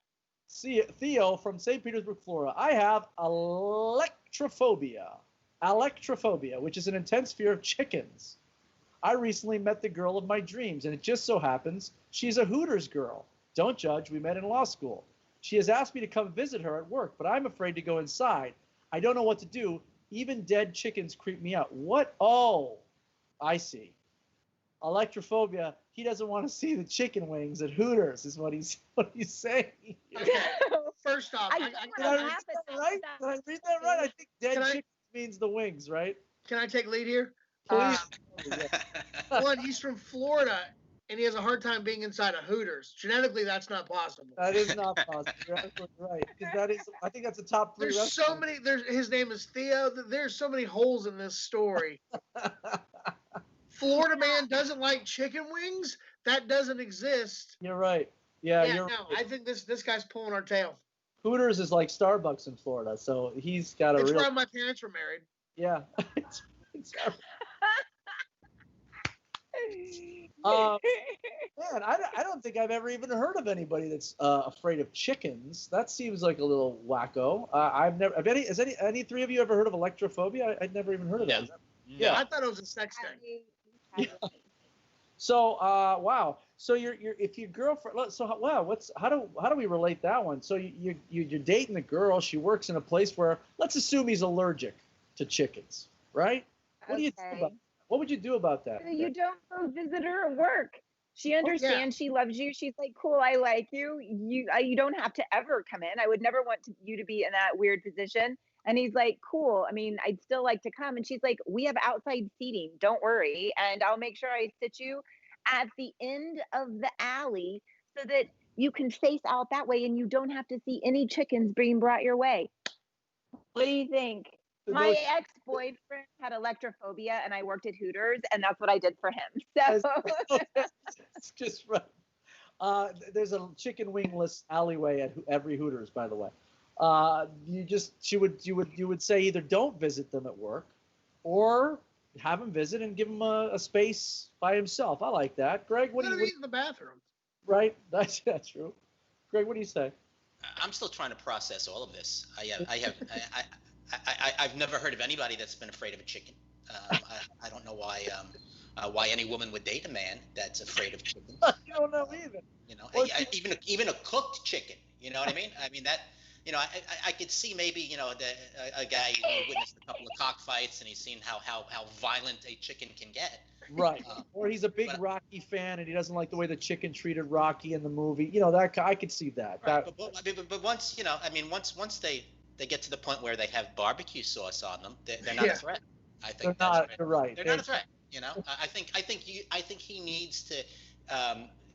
Theo from St. Petersburg, Florida. I have electrophobia. Electrophobia, which is an intense fear of chickens. I recently met the girl of my dreams, and it just so happens she's a Hooters girl. Don't judge, we met in law school. She has asked me to come visit her at work, but I'm afraid to go inside. I don't know what to do. Even dead chickens creep me out. What? Oh, I see. Electrophobia. He doesn't want to see the chicken wings at Hooters, is what he's saying. Okay. First off, did I read that right? I think dead chickens means the wings, right? Can I take lead here? Please. One, he's from Florida, and he has a hard time being inside a Hooters. Genetically, that's not possible. That is not possible. You're absolutely right. Because I think that's a top 3. There's so many. His name is Theo. There's so many holes in this story. Florida man doesn't like chicken wings. That doesn't exist. You're right. Yeah, you're right. Right. I think this guy's pulling our tail. Hooters is like Starbucks in Florida, so he's got a it's real. Where my parents were married. Yeah. Man, I don't think I've ever even heard of anybody that's afraid of chickens. That seems like a little wacko. I've never. Has any 3 of you ever heard of electrophobia? I'd never even heard of that. Yeah, I thought it was a sex thing. Yeah. So, wow. So if your girlfriend. So wow. How do we relate that one? So you're dating the girl. She works in a place where, let's assume he's allergic to chickens, right? What do you think about? What would you do about that? You don't go visit her at work. She understands. She loves you. She's like, cool, I like you. You don't have to ever come in. I would never want you to be in that weird position. And he's like, cool. I mean, I'd still like to come. And she's like, we have outside seating. Don't worry. And I'll make sure I sit you at the end of the alley so that you can face out that way and you don't have to see any chickens being brought your way. What do you think? My ex-boyfriend had electrophobia, and I worked at Hooters, and that's what I did for him. So that's just right. There's a chicken wingless alleyway at every Hooters, by the way. You would say either don't visit them at work, or have him visit and give him a space by himself. I like that. Greg, what do you? In the bathroom. Right. That's true. Greg, what do you say? I'm still trying to process all of this. I've never heard of anybody that's been afraid of a chicken. I don't know why any woman would date a man that's afraid of chickens. I don't know either. You know, even a cooked chicken. You know what I mean? I mean that. You know, I could see maybe a guy who witnessed a couple of cockfights and he's seen how violent a chicken can get. Right. Or he's a big Rocky fan and he doesn't like the way the chicken treated Rocky in the movie. That I could see that. Right. But once once they get to the point where they have barbecue sauce on them, they're not a threat. I think they're not. You're right. They're not a threat. I think he needs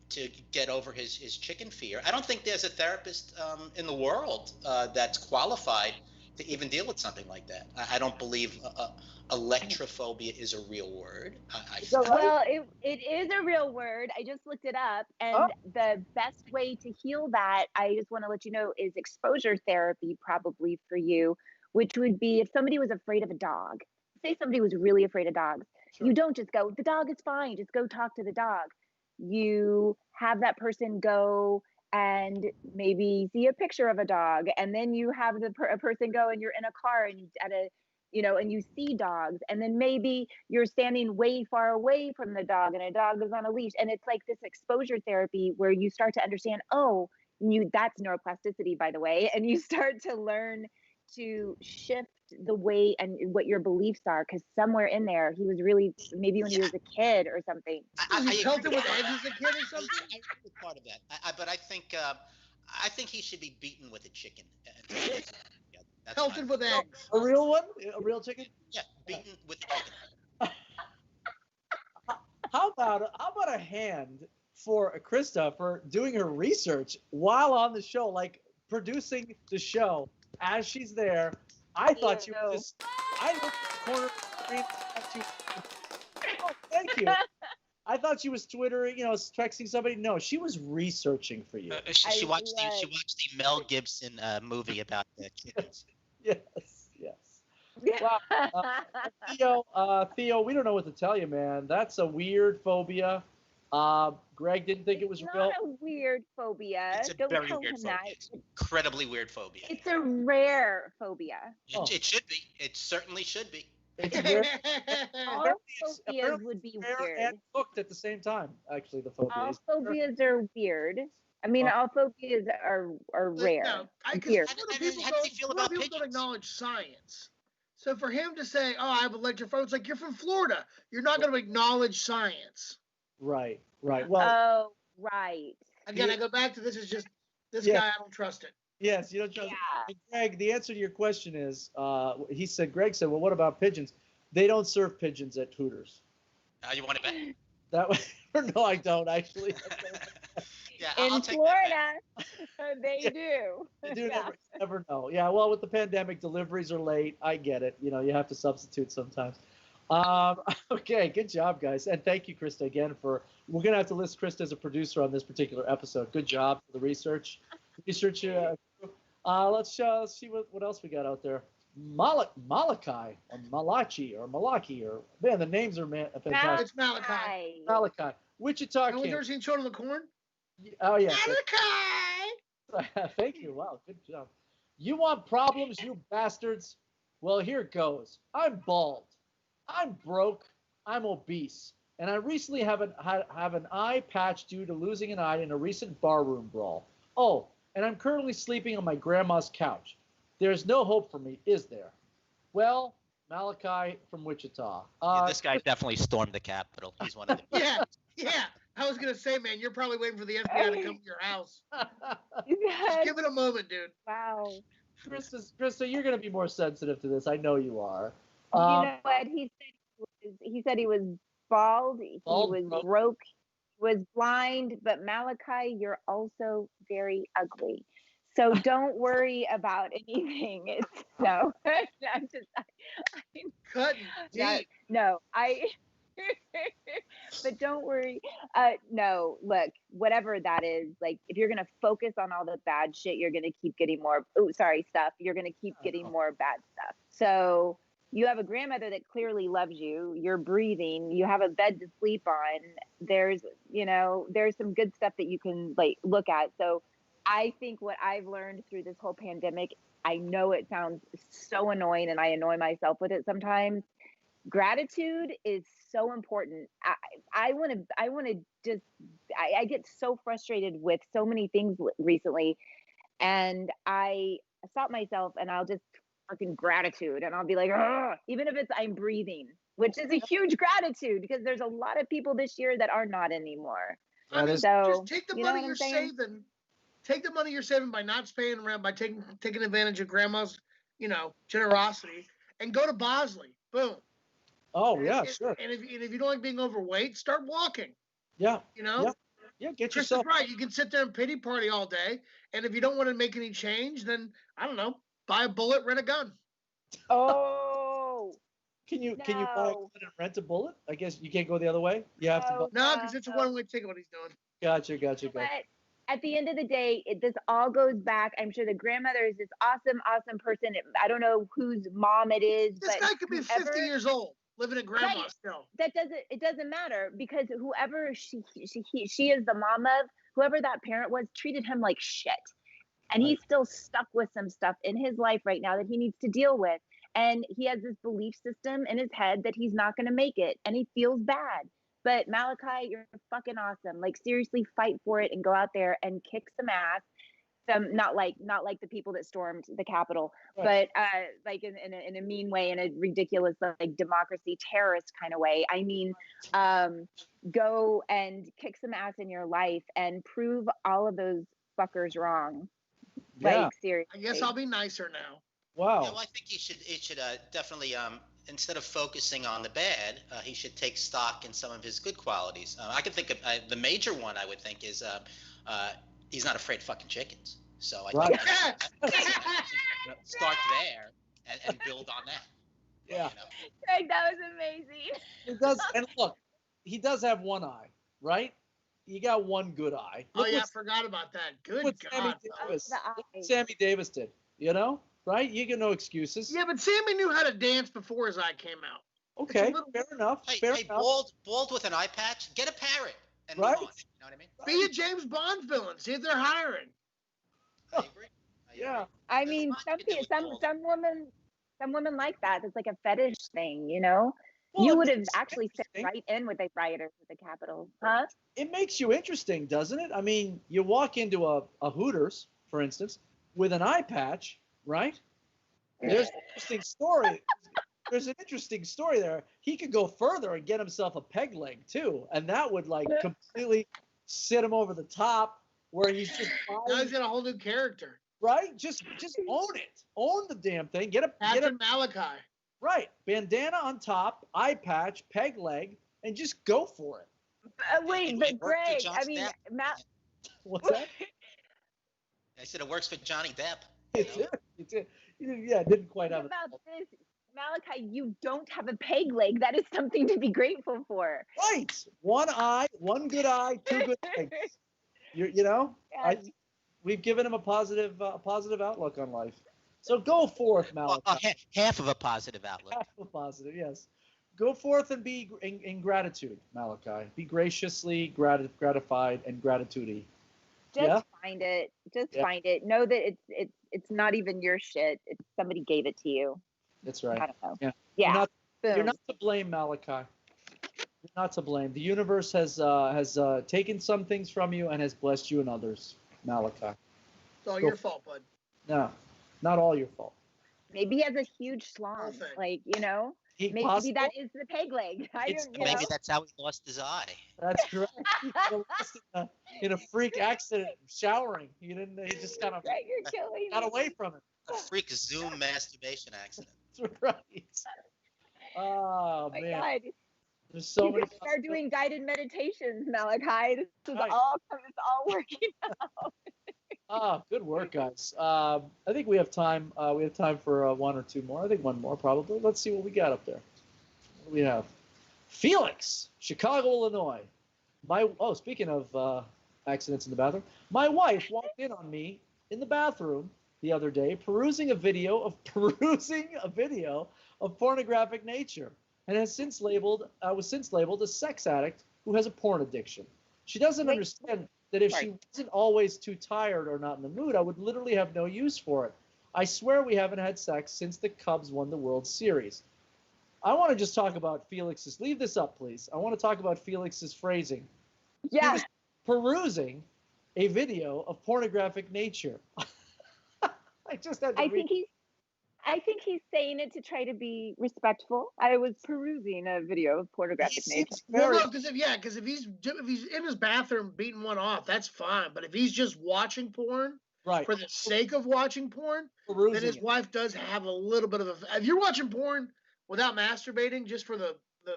to get over his chicken fear. I don't think there's a therapist in the world that's qualified to even deal with something like that. I don't believe electrophobia is a real word. Well, it is a real word. I just looked it up, and the best way to heal that, I just want to let you know, is exposure therapy, probably for you, which would be if somebody was afraid of a dog. Say somebody was really afraid of dogs. Sure. You don't just go, the dog is fine, just go talk to the dog. You have that person go and maybe see a picture of a dog, and then you have a person go and you're in a car and and you see dogs, and then maybe you're standing way far away from the dog and a dog is on a leash, and it's like this exposure therapy where you start to understand, that's neuroplasticity, by the way, and you start to learn to shift the way and what your beliefs are, because somewhere in there he was really, maybe when he was a kid or something. I pelted with eggs as a kid or something. I agree with part of that, but I think he should be beaten with a chicken. Pelted with eggs. A real one? A real chicken? Yeah, beaten with a chicken. How about a hand for Krista for doing her research while on the show, like producing the show as she's there. I thought you were just. I looked at the corner of the screen. Thank you. I thought she was twittering, texting somebody. No, she was researching for you. She watched the Mel Gibson movie about the kittens. Yes. Well, Theo, we don't know what to tell you, man. That's a weird phobia. Greg didn't think it was real. It's not a weird phobia. It's a very weird phobia. It's an incredibly weird phobia. It's a rare phobia. It should be. It certainly should be. It's rare. All phobias would be weird. And hooked at the same time, actually, the phobia. All phobias are weird. I mean, all phobias are rare. No, how do you feel about people pigeons? Don't acknowledge science. So for him to say, I have electrophobia, it's like, you're from Florida. You're not going to acknowledge science. Right. Well. Right. Again, I go back to this guy, I don't trust it. Yes, you don't trust it. Greg, the answer to your question is, Greg said, well, what about pigeons? They don't serve pigeons at Hooters. You want to bet? That way, no, I don't actually. In Florida, they do. They do, never know. Yeah, well, with the pandemic, deliveries are late. I get it. You have to substitute sometimes. Okay, good job, guys. And thank you, Krista, again, we're going to have to list Krista as a producer on this particular episode. Good job for the research. Let's see what else we got out there. Malachi or Malachi or Malaki or, man, the names are fantastic. It's Malachi. Malachi. Wichita. Have you ever seen Children of the Corn? Oh, yeah. Malachi! Thank you. Wow, good job. You want problems, you bastards? Well, here it goes. I'm bald. I'm broke. I'm obese. And I recently have an eye patch due to losing an eye in a recent barroom brawl. Oh, and I'm currently sleeping on my grandma's couch. There's no hope for me, is there? Well, Malachi from Wichita. This guy definitely stormed the Capitol. He's one of them. Yeah. I was going to say, man, you're probably waiting for the FBI to come to your house. Just give it a moment, dude. Wow. Krista, you're going to be more sensitive to this. I know you are. You know what? He said he was bald. He was broke. He was blind. But Malachi, you're also very ugly. So don't worry about anything. I'm just cutting deep. But don't worry. No, look, whatever that is, like, if you're gonna focus on all the bad shit, you're gonna keep getting more. Stuff. You're gonna keep getting more bad stuff. So you have a grandmother that clearly loves you. You're breathing. You have a bed to sleep on. There's some good stuff that you can look at. So I think what I've learned through this whole pandemic, I know it sounds so annoying, and I annoy myself with it sometimes. Gratitude is so important. I get so frustrated with so many things recently, and I stop myself and I'll just fucking gratitude. And I'll be like, ugh, even if it's I'm breathing, which is a huge gratitude because there's a lot of people this year that are not anymore. I mean, so just take the money you're saving. Take the money you're saving by not staying around, by taking advantage of grandma's, generosity, and go to Bosley. Boom. Oh yeah, sure. And if you don't like being overweight, start walking. Yeah. Yeah, get Chris yourself is right. You can sit there and pity party all day, and if you don't want to make any change, then I don't know, buy a bullet, rent a gun. Oh. Can you buy a gun and rent a bullet? I guess you can't go the other way. You have to. No, because it's a one-way ticket. What he's doing. Gotcha. But at the end of the day, this all goes back. I'm sure the grandmother is this awesome person. I don't know whose mom it is. This guy could be 50 years old, living at grandma's still. It doesn't matter because whoever she is the mom of, whoever that parent was, treated him like shit. And he's still stuck with some stuff in his life right now that he needs to deal with. And he has this belief system in his head that he's not going to make it. And he feels bad. But Malachi, you're fucking awesome. Like, seriously, fight for it and go out there and kick some ass. Not like the people that stormed the Capitol, right. But like in a mean way, in a ridiculous like democracy terrorist kind of way. I mean, go and kick some ass in your life and prove all of those fuckers wrong. Yeah. Like, seriously. I guess I'll be nicer now. Wow. Yeah, well, I think it should definitely instead of focusing on the bad, he should take stock in some of his good qualities. I can think of the major one. I would think is he's not afraid of fucking chickens. So I think start there and build on that. Yeah. Greg, that was amazing. It does, and look, he does have one eye, right? You got one good eye. Look I forgot about that. Good God. Sammy Davis did, right? You get no excuses. Yeah, but Sammy knew how to dance before his eye came out. Okay, fair enough. Fair enough. Bald with an eye patch, get a parrot. And right? Move on, you know what I mean? Right. Be a James Bond villain. See if they're hiring. I agree. Yeah. I mean, some women like that. It's like a fetish thing, Well, you would have actually fit right in with the rioters at the Capitol, huh? It makes you interesting, doesn't it? I mean, you walk into a Hooters, for instance, with an eye patch, right? There's an interesting story. There's an interesting story there. He could go further and get himself a peg leg too, and that would like completely sit him over the top. Where he's just now he's got a whole new character, right? Just own it, own the damn thing. Get a Malachi, right? Bandana on top, eye patch, peg leg, and just go for it. Wait, but Greg, I mean, what's that? I said it works for Johnny Depp. It did. Yeah, it didn't quite have it. About this, Malachi, you don't have a peg leg. That is something to be grateful for. Right. One eye, one good eye, two good legs. We've given him a positive outlook on life. So go forth, Malachi. Well, half of a positive outlook. Half of a positive, yes. Go forth and be in gratitude, Malachi. Be graciously gratified and gratitude-y. Just find it. Find it. Know that it's not even your shit. It's somebody gave it to you. That's right. I don't know. Yeah. You're not to blame, Malachi. You're not to blame. The universe has taken some things from you and has blessed you in others, Malachi. It's all your fault, bud. No, not all your fault. Maybe he has a huge schlong, maybe that is the peg leg. Maybe that's how he lost his eye. That's correct. He lost in a freak accident showering. He just kind of got away from it. A freak Zoom masturbation accident. That's right. Oh man. God. There's so many. Start doing guided meditations, Malachi. This is all working out. Good work, guys. I think we have time. We have time for one or two more. I think one more probably. Let's see what we got up there. What do we have? Felix, Chicago, Illinois. Speaking of accidents in the bathroom, my wife walked in on me in the bathroom the other day, perusing a video of pornographic nature, and was since labeled a sex addict who has a porn addiction. She doesn't understand that if she wasn't always too tired or not in the mood, I would literally have no use for it. I swear we haven't had sex since the Cubs won the World Series. I want to just talk about Felix's. Leave this up, please. I want to talk about Felix's phrasing. Yeah. He was perusing a video of pornographic nature. I just had to I think he's saying it to try to be respectful. I was perusing a video of pornographic nature. Well, no, because if he's in his bathroom beating one off, that's fine. But if he's just watching porn for the sake of watching porn, then his wife does have a little bit of a. If you're watching porn without masturbating, just for the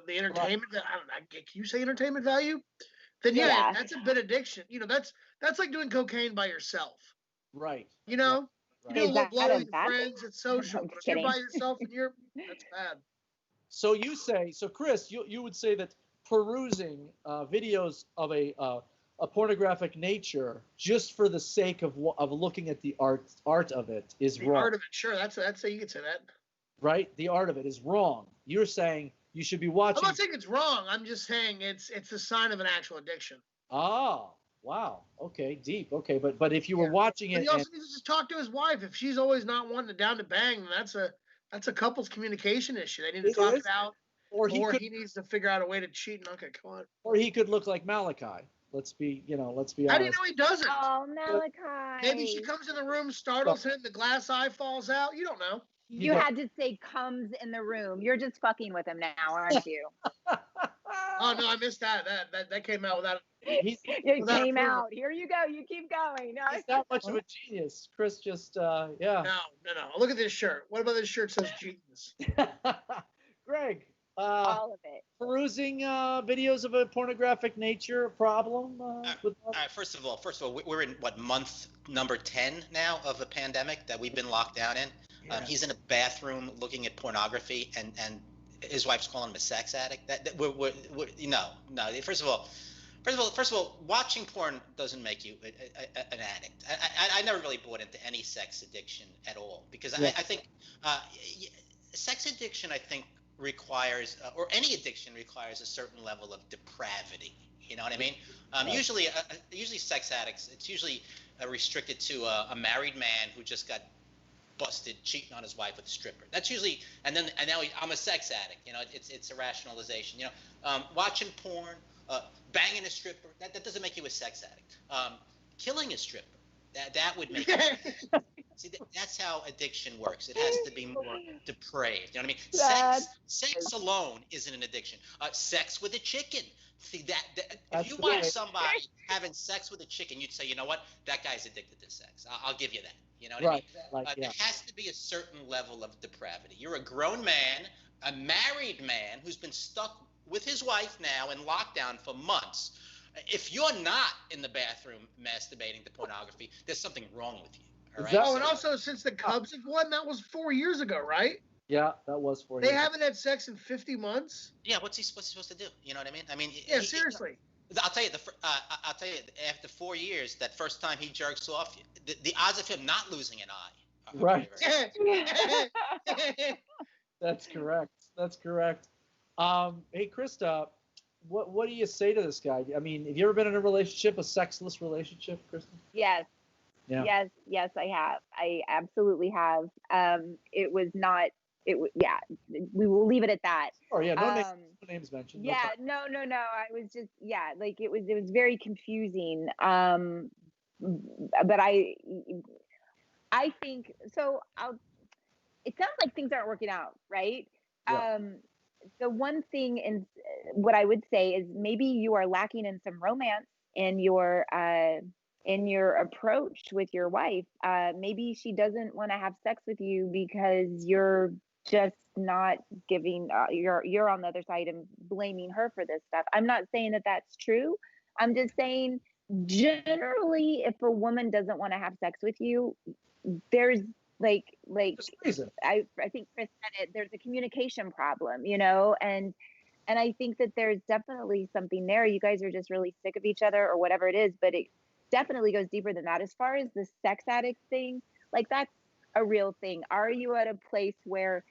entertainment, I don't know, can you say entertainment value? Then yeah, that's a bit addiction. You know, that's like doing cocaine by yourself. Right. You know. Right. You do a little blow with your friends, it's social. No, but if you're by yourself and that's bad. So Chris, you would say that perusing videos of a pornographic nature just for the sake of looking at the art of it is wrong. The art of it, sure. That's you could say that. Right? The art of it is wrong. You're saying you should be watching. I'm not saying it's wrong. I'm just saying it's a sign of an actual addiction. Oh. Wow. Okay. Deep. Okay. But if you were watching it, he also needs to just talk to his wife. If she's always not wanting to bang, then that's a couple's communication issue. They need to talk it out, or he needs to figure out a way to cheat. Okay, come on. Or he could look like Malachi. Let's be honest. How do you know he doesn't? Oh, Malachi. Maybe she comes in the room, startles him, the glass eye falls out. You don't know. You had to say comes in the room. You're just fucking with him now, aren't you? Oh no, I missed that. That came out without. It came out. Here you go. You keep going. No. He's not much of a genius. Chris just yeah. No. Look at this shirt. What about this shirt says genius? Greg. All of it. Perusing videos of a pornographic nature a problem? First of all, we're in month number 10 now of a pandemic that we've been locked down in. Yeah. He's in a bathroom looking at pornography, and his wife's calling him a sex addict. No. First of all, watching porn doesn't make you an addict. I never really bought into any sex addiction at all, because I think sex addiction, I think, requires, or any addiction requires, a certain level of depravity. You know what I mean? Usually sex addicts, it's usually restricted to a married man who just got busted cheating on his wife with a stripper. That's usually, and now I'm a sex addict. You know, it's a rationalization. You know, watching porn, banging a stripper, that doesn't make you a sex addict. Killing a stripper, that would make you. See, that's how addiction works. It has to be more depraved. You know what I mean? Sex alone isn't an addiction. Sex with a chicken. See, that if you watch somebody having sex with a chicken, you'd say, you know what, that guy's addicted to sex. I'll give you that. You know what I mean? There has to be a certain level of depravity. You're a grown man, a married man who's been stuck with his wife now in lockdown for months. If you're not in the bathroom masturbating to pornography, there's something wrong with you. All right? Oh, and also, since the Cubs have won, that was 4 years ago, right? Yeah, that was 4 years. They haven't had sex in 50 months. Yeah, what's he supposed to do? You know what I mean? Yeah, seriously. I'll tell you. I'll tell you. After 4 years, that first time he jerks off, the odds of him not losing an eye. Right. That's correct. Hey, Krista, what do you say to this guy? I mean, have you ever been in a relationship, a sexless relationship, Krista? Yes. Yeah. Yes, I have. I absolutely have. It was not. Yeah. We will leave it at that. Oh yeah, no names mentioned. Yeah, no. I was just like it was very confusing. But I think so. It sounds like things aren't working out, right? Yeah. The one thing in what I would say is maybe you are lacking in some romance in your approach with your wife. Maybe she doesn't want to have sex with you because you're just not giving. You're on the other side and blaming her for this stuff. I'm not saying that that's true. I'm just saying generally, if a woman doesn't want to have sex with you, there's I think Chris said it, there's a communication problem, you know, and I think that there's definitely something there. You guys are just really sick of each other or whatever it is, but it definitely goes deeper than that. As far as the sex addict thing, like that's a real thing. Are you at a place where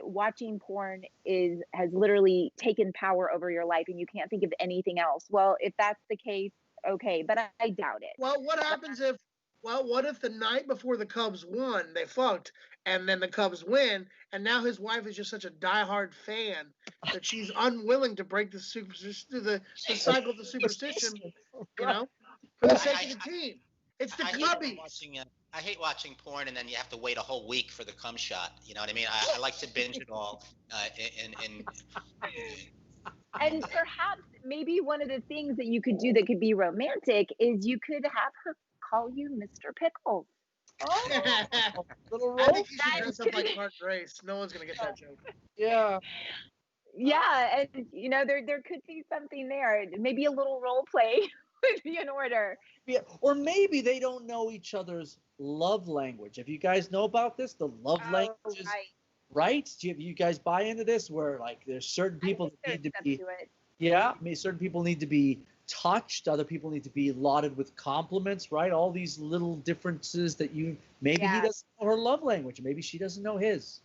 watching porn has literally taken power over your life and you can't think of anything else? Well, if that's the case, okay, but I doubt it. Well, what if the night before the Cubs won, they fucked, and then the Cubs win, and now his wife is just such a diehard fan that she's unwilling to break the cycle of the superstition, you know, for the sake of the team. It's the Cubbies. I hate watching porn and then you have to wait a whole week for the cum shot. You know what I mean? I like to binge it all. And perhaps maybe one of the things that you could do that could be romantic is you could have her call you Mr. Pickles. Oh, little role. I think you should dress up like Clark Grace. No one's gonna get that joke. Yeah. Yeah, and you know there could be something there. Maybe a little role play would be in order. Yeah. Or maybe they don't know each other's love language. If you guys know about this, the love languages, right? Do you guys buy into this? Where like there's certain people that need to be, yeah, I mean, certain people need to be touched. Other people need to be lauded with compliments, right? All these little differences that you maybe he doesn't know her love language, maybe she doesn't know his.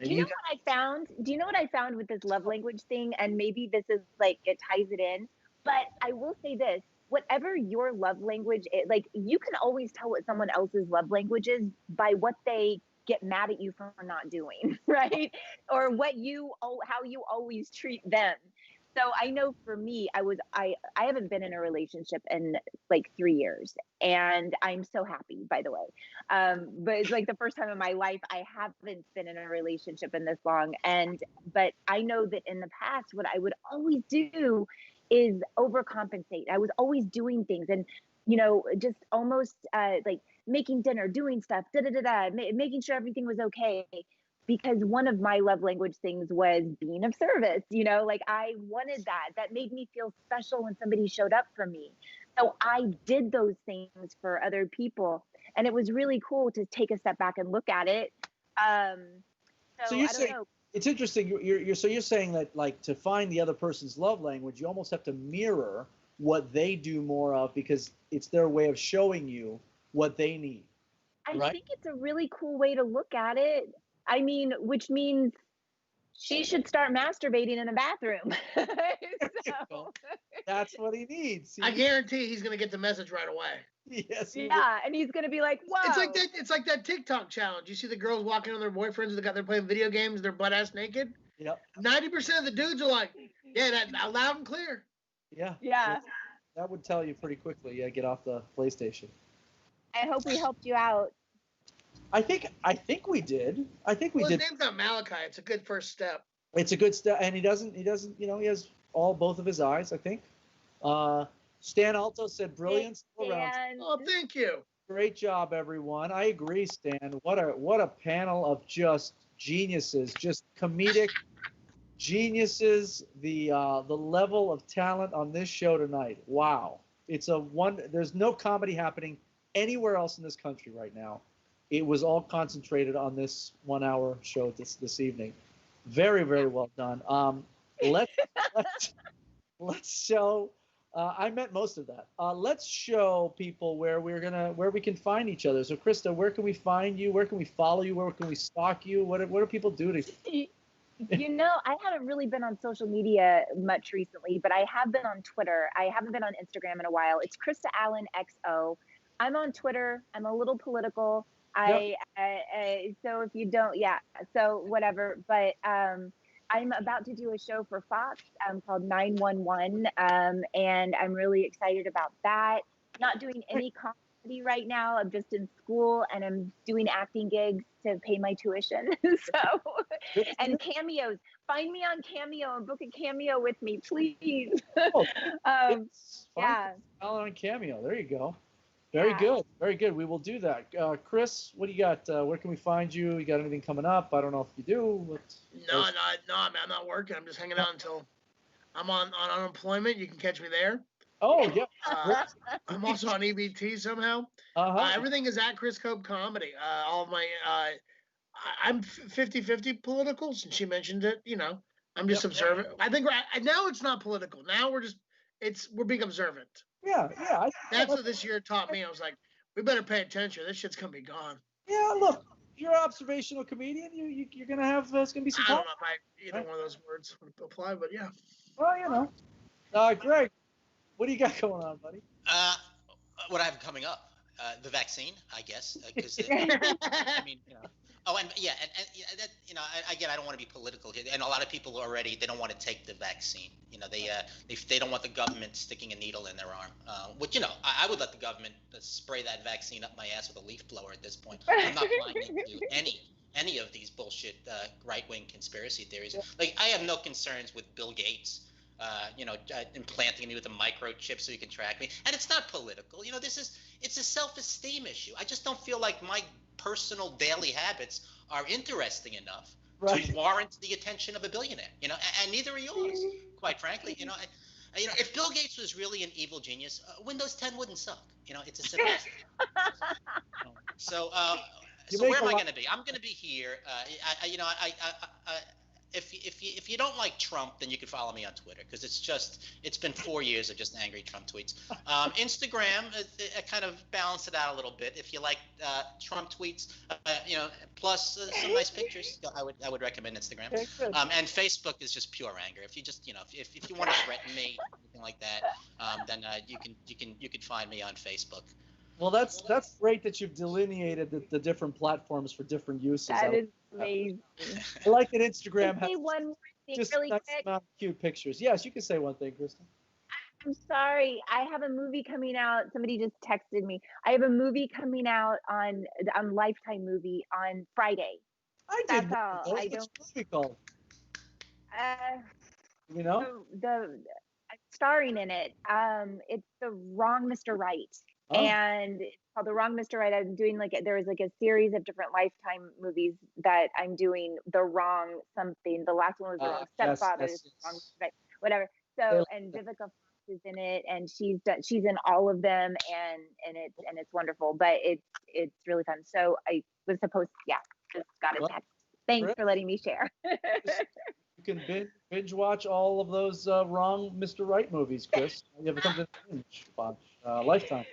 Do you know what I found? Do you know what I found with this love language thing? And maybe this is like, it ties it in. But I will say this, whatever your love language is, like you can always tell what someone else's love language is by what they get mad at you for not doing, right? Or how you always treat them. So I know for me, I haven't been in a relationship in like 3 years, and I'm so happy, by the way. But it's like the first time in my life I haven't been in a relationship in this long. But I know that in the past, what I would always do is overcompensate. I was always doing things and, you know, just almost like making dinner, doing stuff, making sure everything was okay. Because one of my love language things was being of service, you know, like I wanted that. That made me feel special when somebody showed up for me. So I did those things for other people. And it was really cool to take a step back and look at it. So you're saying, it's interesting. You're saying that like to find the other person's love language, you almost have to mirror what they do more of because it's their way of showing you what they need. I think it's a really cool way to look at it. I mean, which means she should start masturbating in the bathroom. So, that's what he needs. I guarantee he's gonna get the message right away. Yes. Yeah, and he's gonna be like, "Whoa!" It's like that TikTok challenge. You see the girls walking on their boyfriends that they're playing video games, they're butt ass naked. Yep. 90% of the dudes are like, "Yeah, that loud and clear." Yeah. Yeah. That would tell you pretty quickly. Yeah, get off the PlayStation. I hope we helped you out. I think we did. I think we did. His name's not Malachi. It's a good first step. It's a good step, and he doesn't. You know, he has both of his eyes. I think. Stan Alto said brilliance all around. Oh, thank you. Great job, everyone. I agree, Stan. What a panel of just geniuses, just comedic geniuses. The level of talent on this show tonight. Wow, there's no comedy happening anywhere else in this country right now. It was all concentrated on this 1 hour show this evening. Very, very well done. Let's show. I meant most of that. Let's show people where we can find each other. So, Krista, where can we find you? Where can we follow you? Where can we stalk you? What do people do to? You know, I haven't really been on social media much recently, but I have been on Twitter. I haven't been on Instagram in a while. It's Krista Allen XO. I'm on Twitter. I'm a little political. So if you don't, so whatever. But I'm about to do a show for Fox called 911, and I'm really excited about that. Not doing any comedy right now. I'm just in school, and I'm doing acting gigs to pay my tuition. And cameos. Find me on Cameo and book a cameo with me, please. Yeah. On Cameo. There you go. Very good. Very good. We will do that. Chris, what do you got? Where can we find you? You got anything coming up? I don't know if you do. No, man, I'm not working. I'm just hanging out until I'm on unemployment. You can catch me there. Oh, yeah. I'm also on EBT somehow. Everything is at Chris Cope Comedy. All of my, I'm 50-50 political, since she mentioned it. You know, I'm just observant. I think now it's not political. Now we're being observant. Yeah. That's what this year taught me. I was like, we better pay attention. This shit's gonna be gone. Yeah, look, you're an observational comedian. You're gonna have there's gonna be some. I don't know if either one of those words would apply, but yeah. Well, you know. Greg, what do you got going on, buddy? What I have coming up, the vaccine, I guess, because I mean, you know, Oh, and yeah, and that, again, I don't want to be political here, and a lot of people already they don't want to take the vaccine. They don't want the government sticking a needle in their arm. Which I would let the government spray that vaccine up my ass with a leaf blower at this point. I'm not buying into any of these bullshit right-wing conspiracy theories. Like I have no concerns with Bill Gates. Implanting me with a microchip so you can track me, and it's not political. It's a self-esteem issue. I just don't feel like my personal daily habits are interesting enough to warrant the attention of a billionaire. And neither are yours, quite frankly. If Bill Gates was really an evil genius, Windows 10 wouldn't suck. It's a simple. So where am I going to be? I'm going to be here. If you don't like Trump, then you can follow me on Twitter because it's been 4 years of just angry Trump tweets. Instagram, I kind of balance it out a little bit. If you like Trump tweets, plus some nice pictures, I would recommend Instagram. And Facebook is just pure anger. If you just if you want to threaten me, anything like that, then you can find me on Facebook. Well, that's great that you've delineated the different platforms for different uses. That is amazing. I like that Instagram has one more thing just really nice quick. amount of cute pictures. Yes, you can say one thing, Krista. I'm sorry. I have a movie coming out. Somebody just texted me. I have a movie coming out on Lifetime movie on Friday. That's all. What's the movie called? The starring in it. It's The Wrong Mr. Right. Oh. And it's called The Wrong Mr. Right. I'm doing there was a series of different Lifetime movies that I'm doing The Wrong something. The last one was The Wrong Stepfather. Yes. Wrong, right, whatever. So and Vivica Fox is in it, and she's in all of them, and it's wonderful. But it's really fun. So I was supposed just got a text. Thanks for letting me share. You can binge watch all of those Wrong Mr. Right movies, Chris. You have something to binge watch. Lifetime.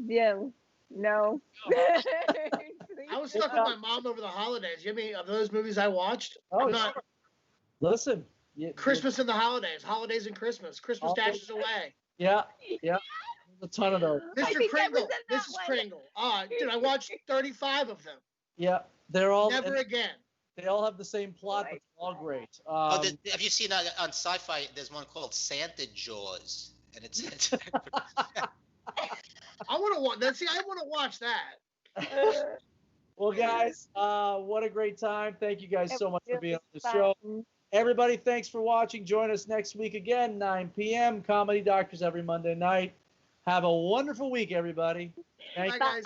No. I was stuck with my mom over the holidays. You mean of those movies I watched? Oh, listen. Christmas and the holidays, holidays and Christmas Dashes Away. Yeah. A ton of those. Mr. Kringle, Mrs. Kringle. Dude, I watched 35 of them. Yeah, they're all never again. They all have the same plot, but they're all great. Have you seen that on Sci-Fi? There's one called Santa Jaws, and it's. I want to watch that. Well, guys, what a great time! Thank you guys so much for being on the show. Everybody, thanks for watching. Join us next week again, 9 p.m. Comedy Doctors every Monday night. Have a wonderful week, everybody. Bye, guys.